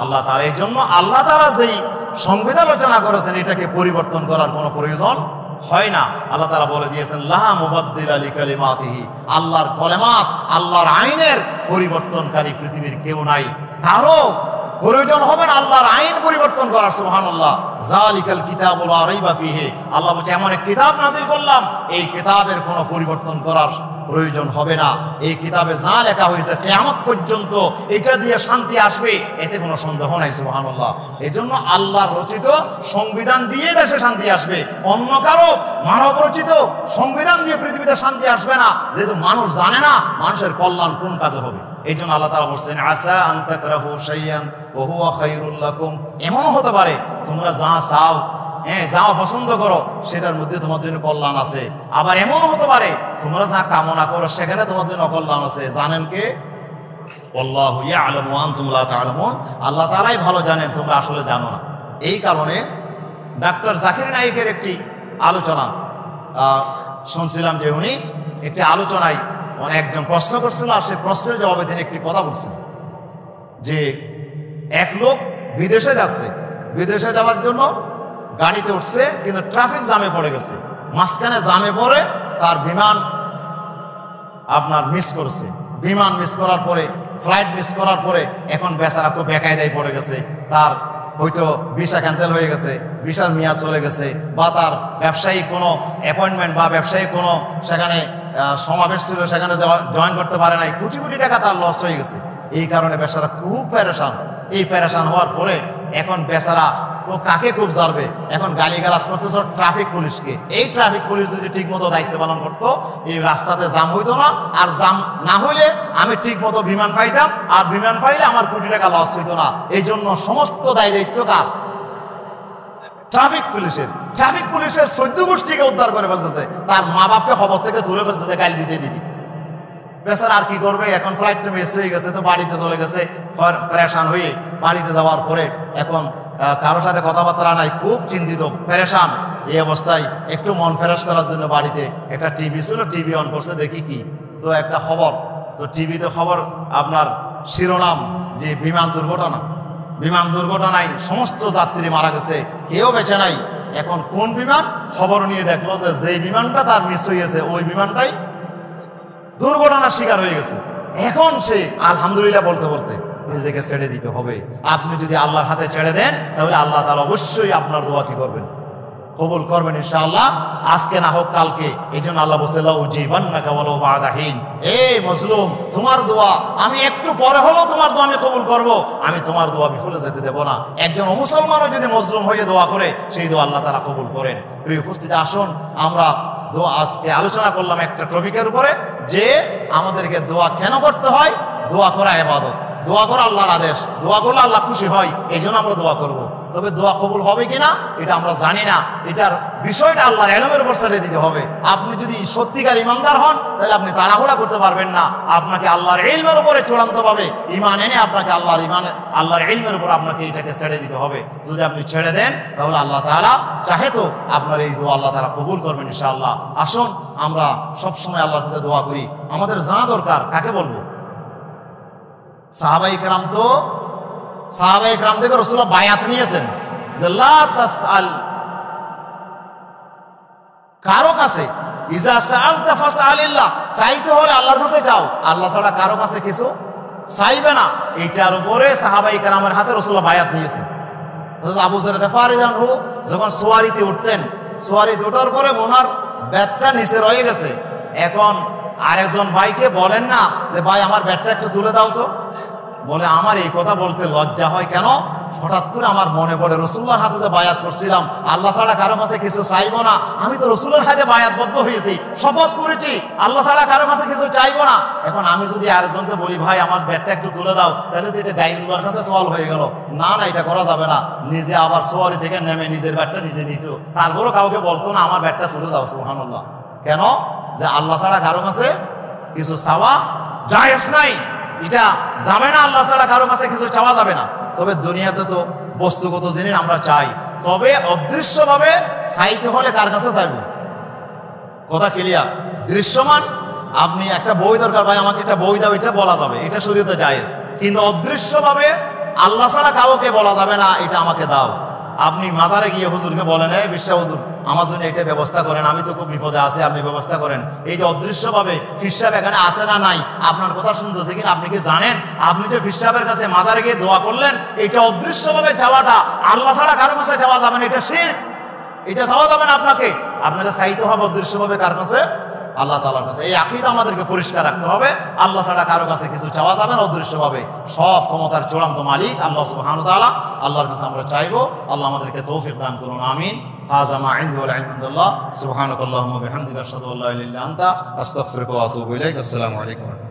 আল্লাহ তাআলা। এই জন্য আল্লাহ তাআলা যেই সংবিধান রচনা করেছেন এটাকে পরিবর্তন করার কোনো প্রয়োজন হয় না। আল্লাহ তাআলা বলে দিয়েছেন লা মুবাদদিলা লিকালিমাতিহি, আল্লাহর কলেমাত, আল্লাহর আইনের পরিবর্তনকারী পৃথিবীর কেউ নাই। কারো প্রয়োজন হবে না আল্লাহর আইন পরিবর্তন করার। সুবহানাল্লাহ। যালিকাল কিতাবু লা রাইবা ফীহি, আল্লাহ বলছে এমন এক কিতাব নাযিল করলাম, এই কিতাবের কোনো পরিবর্তন করার প্রয়োজন হবে না। এই কিতাবে যা লেখা হয়েছে কিয়ামত পর্যন্ত এটা দিয়ে শান্তি আসবে, এতে কোনো সন্দেহ নাই। সুবহানাল্লাহ। এই জন্য আল্লাহর রচিত সংবিধান দিয়ে দেশে শান্তি আসবে, অন্য কারো মানব রচিত সংবিধান দিয়ে পৃথিবীতে শান্তি আসবে না, যেহেতু মানুষ জানে না মানুষের কল্যাণ কোন কাজে হবে। এই জন্য আল্লাহ তাআলা বলছেন আসা আন তাকরাহু শাইয়ান ওয়া হুয়া খায়রুল লাকুম। এমনও হতে পারে তোমরা যা চাও, যা পছন্দ করো সেটার মধ্যে তোমার জন্য কল্যাণ আছে, আবার এমনও হতে পারে তোমরা যা কামনা করো সেখানে তোমার জন্য অকল্যাণ আছে। জানেন কে? আল্লাহু ইয়ালামু ওয়া আনতুম লা তা'লামুন। আল্লাহ তাআলাই ভালো জানেন, তোমরা আসলে জানো না। এই কারণে ডাক্তার জাকির নায়েকের একটি আলোচনা শুনছিলাম যে উনি একটি আলোচনায় একজন প্রশ্ন করছিল, আর সেই প্রশ্নের জবাবে তিনি একটি কথা বলছিলেন যে এক লোক বিদেশে যাচ্ছে, বিদেশে যাওয়ার জন্য গাড়িতে উঠছে, কিন্তু ট্রাফিক জামে পড়ে গেছে। মাঝখানে জামে পড়ে তার বিমান আপনার মিস করছে। বিমান মিস করার পরে, ফ্লাইট মিস করার পরে এখন বেচারা খুব বেকায়দায় পড়ে গেছে। তার হয়তো ভিসা ক্যান্সেল হয়ে গেছে, ভিসার মেয়াদ চলে গেছে, বা তার ব্যবসায়িক কোনো অ্যাপয়েন্টমেন্ট বা ব্যবসায়িক কোনো সেখানে সমাবেশ ছিল, সেখানে জয়েন করতে পারে নাই, কোটি কোটি টাকা তার লস হয়ে গেছে। এই কারণে বেচারা খুব পেরেশান। এই পেরেশান হওয়ার পরে এখন বেচারা ও কাকে খুব জানবে, এখন গালিগালাজ করতেছে ট্রাফিক পুলিশকে। এই ট্রাফিক পুলিশ যদি ঠিক মতো দায়িত্ব পালন করতো, এই রাস্তাতে জাম হইতো না, আর জাম না হইলে আমি ঠিক মতো বিমান পাইতাম, আর বিমান পাইলে আমার কোটি টাকা লস হইতো না। এই জন্য সমস্ত দায় দায়িত্ব কার? ট্রাফিক পুলিশের। ট্রাফিক পুলিশের 14 গোষ্ঠীকে উদ্ধার করে ফেলতেছে, তার মা বাপকে খবর থেকে তুলে ফেলতেছে গালি দিতে দিদি। বেচারা আর কি করবে, এখন ফ্লাইটটা মিস হয়ে গেছে, তো বাড়িতে চলে গেছে পেরেশান হয়ে। বাড়িতে যাওয়ার পরে এখন কারোর সাথে কথাবার্তা নাই, খুব চিন্তিত পেরেশান। এই অবস্থায় একটু মন ফ্রেশ করার জন্য বাড়িতে একটা টিভি ছিল, টিভি অন করছে, দেখি কি, তো একটা খবর। তো টিভিতে খবর আপনার শিরোনাম যে বিমান দুর্ঘটনা, বিমান দুর্ঘটনায় সমস্ত যাত্রী মারা গেছে, কেউ বেঁচে নাই। এখন কোন বিমান? খবর নিয়ে দেখলো যে যেই বিমানটা তার মিস হয়েছে ওই বিমানটাই দুর্ঘটনার শিকার হয়ে গেছে। এখন সে আলহামদুলিল্লাহ বলতে বলতে নিজেকে ছেড়ে দিতে হবে। আপনি যদি আল্লাহর হাতে ছেড়ে দেন তাহলে আল্লাহ তাআলা অবশ্যই আপনার দোয়া কি করবেন? কবুল করবেন ইনশাআল্লাহ, আজকে না হোক কালকে। এই জন্য আল্লাহ বলছে লাউজিবান্নাকা ওয়ালাউ বা'দা হিন। এই মজলুম, তোমার দোয়া আমি একটু পরে হলেও তোমার দোয়া আমি কবুল করব, আমি তোমার দোয়া বিফলে যেতে দেব না। একজন মুসলমানও যদি মজলুম হয়ে দোয়া করে, সেই দোয়া আল্লাহ তাআলা কবুল করেন। প্রিয় উপস্থিতি, আসুন আমরা দোয়া আজকে আলোচনা করলাম একটা টপিকের উপরে, যে আমাদেরকে দোয়া কেন করতে হয়। দোয়া করা ইবাদত, দোয়া করা আল্লাহর আদেশ, দোয়া করলে আল্লাহ খুশি হয়, এই জন্য আমরা দোয়া করব। তবে দোয়া কবুল হবে কিনা এটা আমরা জানি না, এটার বিষয়টা আল্লাহর ইলমের উপর ছেড়ে দিতে হবে। আপনি যদি সত্যিকার ইমানদার হন তাহলে আপনি তাড়াহুড়া করতে পারবেন না, আপনাকে আল্লাহর ইলমের উপরে চূড়ান্তভাবে ঈমান এনে আপনাকে আল্লাহর ইলমের উপর আপনাকে এটাকে ছেড়ে দিতে হবে। যদি আপনি ছেড়ে দেন তাহলে আল্লাহ তাআলা চাহে তো আপনার এই দোয়া আল্লাহ তাআলা কবুল করবেন ইনশাআল্লাহ। আসুন আমরা সবসময় আল্লাহর কাছে দোয়া করি। আমাদের যা দরকার কাকে বলবো? সাহাবায়ে কেরাম থেকে রাসূলুল্লাহ বায়াত নিয়েছেন যে লা তাসআল, কারো কাছে ইজা সাআলতা ফাসআলিল্লাহ, চাইতে হলে আল্লাহর কাছে চাও, আল্লাহ ছাড়া কারো কাছে কিছু চাইবে না। এইটার উপরে সাহাবায়ে কেরামের হাতে রাসূলুল্লাহ বায়াত নিয়েছেন। আবু যর গফারি আনহু যখন সোয়ারিতে উঠতেন, সোয়ারিতে ওঠার পরে ওনার ব্যাটটা নিচে রয়ে গেছে। এখন আরেকজন ভাইকে বলেন না যে ভাই আমার ব্যাটটা একটু তুলে দাও তো, বলে আমার এই কথা বলতে লজ্জা হয় কেন, হঠাৎ করে আমার মনে পড়ে রাসূলুল্লাহর হাতে যে বায়াত করছিলাম, আল্লাহ ছাড়া কারো কাছে কিছু চাইবো না, আমি তো রাসূলের হাতে বায়াতবদ্ধ হয়েছি, শপথ করেছি আল্লাহ ছাড়া কারো কাছে কিছু চাইবো না। এখন আমি যদি আরেকজনকে বলি ভাই আমার ব্যাটটা একটু তুলে দাও, তাহলে তো এটা গায়রুল্লাহর কাছে সওয়াল হয়ে গেল। না না, এটা করা যাবে না। নিজে আবার সোয়ারি থেকে নেমে নিজের ব্যাটটা নিজে নিত, তারপরও কাউকে বলতো না আমার ব্যাটটা তুলে দাও। সুবহানাল্লাহ। কেন? যে আল্লাহ ছাড়া কারো কাছে কিছু চাওয়া জায়েজ নাই, এটা যাবে না, আল্লাহ ছাড়া কারো কাছে কিছু চাওয়া যাবে না। তবে দুনিয়াতে তো বস্তুগত জিনিস আমরা চাই, তবে অদৃশ্যভাবে চাইতে হলে কার কাছে চাইব? কথা ক্লিয়ার? দৃশ্যমান আপনি একটা বই দরকার, ভাই আমাকে একটা বই দাও, এটা বলা যাবে, এটা শরীয়তে জায়েজ। কিন্তু অদৃশ্যভাবে আল্লাহ ছাড়া কাউকে বলা যাবে না এটা আমাকে দাও। আপনি মাজারে গিয়ে হুজুরকে বলেন, এই বিশ্বা হুজুর আমার জন্য এটা ব্যবস্থা করেন, আমি তো খুব বিপদে আছি, আপনি ব্যবস্থা করেন। এই যে অদৃশ্যভাবে ফির সাহেব এখানে আসে না নাই, আপনার কথা শুনতেছে কিনা আপনি কি জানেন? আপনি যে ফির সাহেবের কাছে মাজারে গিয়ে দোয়া করলেন, এটা অদৃশ্যভাবে চাওয়াটা আল্লাহ ছাড়া কারো কাছে চাওয়া যাবে না, এটা শিরক, এটা চাওয়া যাবে না। আপনাকে চাইতে হবে অদৃশ্যভাবে কার কাছে? আল্লাহ তাআলার কাছে। এই আকীদা আমাদেরকে পরিষ্কার রাখতে হবে। আল্লাহ ছাড়া কারো কাছে কিছু চাওয়া যাবে না অদৃশ্যভাবে। সব ক্ষমতার চূড়ান্ত মালিক আল্লাহ সুবহানাহু ওয়া তাআলা। আল্লাহর কাছে আমরা চাইবো, আল্লাহ আমাদেরকে তৌফিক দান করুন, আমিন। হাযা মা ইনদি ওয়াল ইলমু ইনদাল্লাহ। সুবহানাকাল্লাহুম্মা ওয়া বিহামদিকা আশহাদু আল্লা ইলাহা ইল্লা আনতা আস্তাগফিরুকা ওয়া আতুবু ইলাইক। আসসালামু আলাইকুম।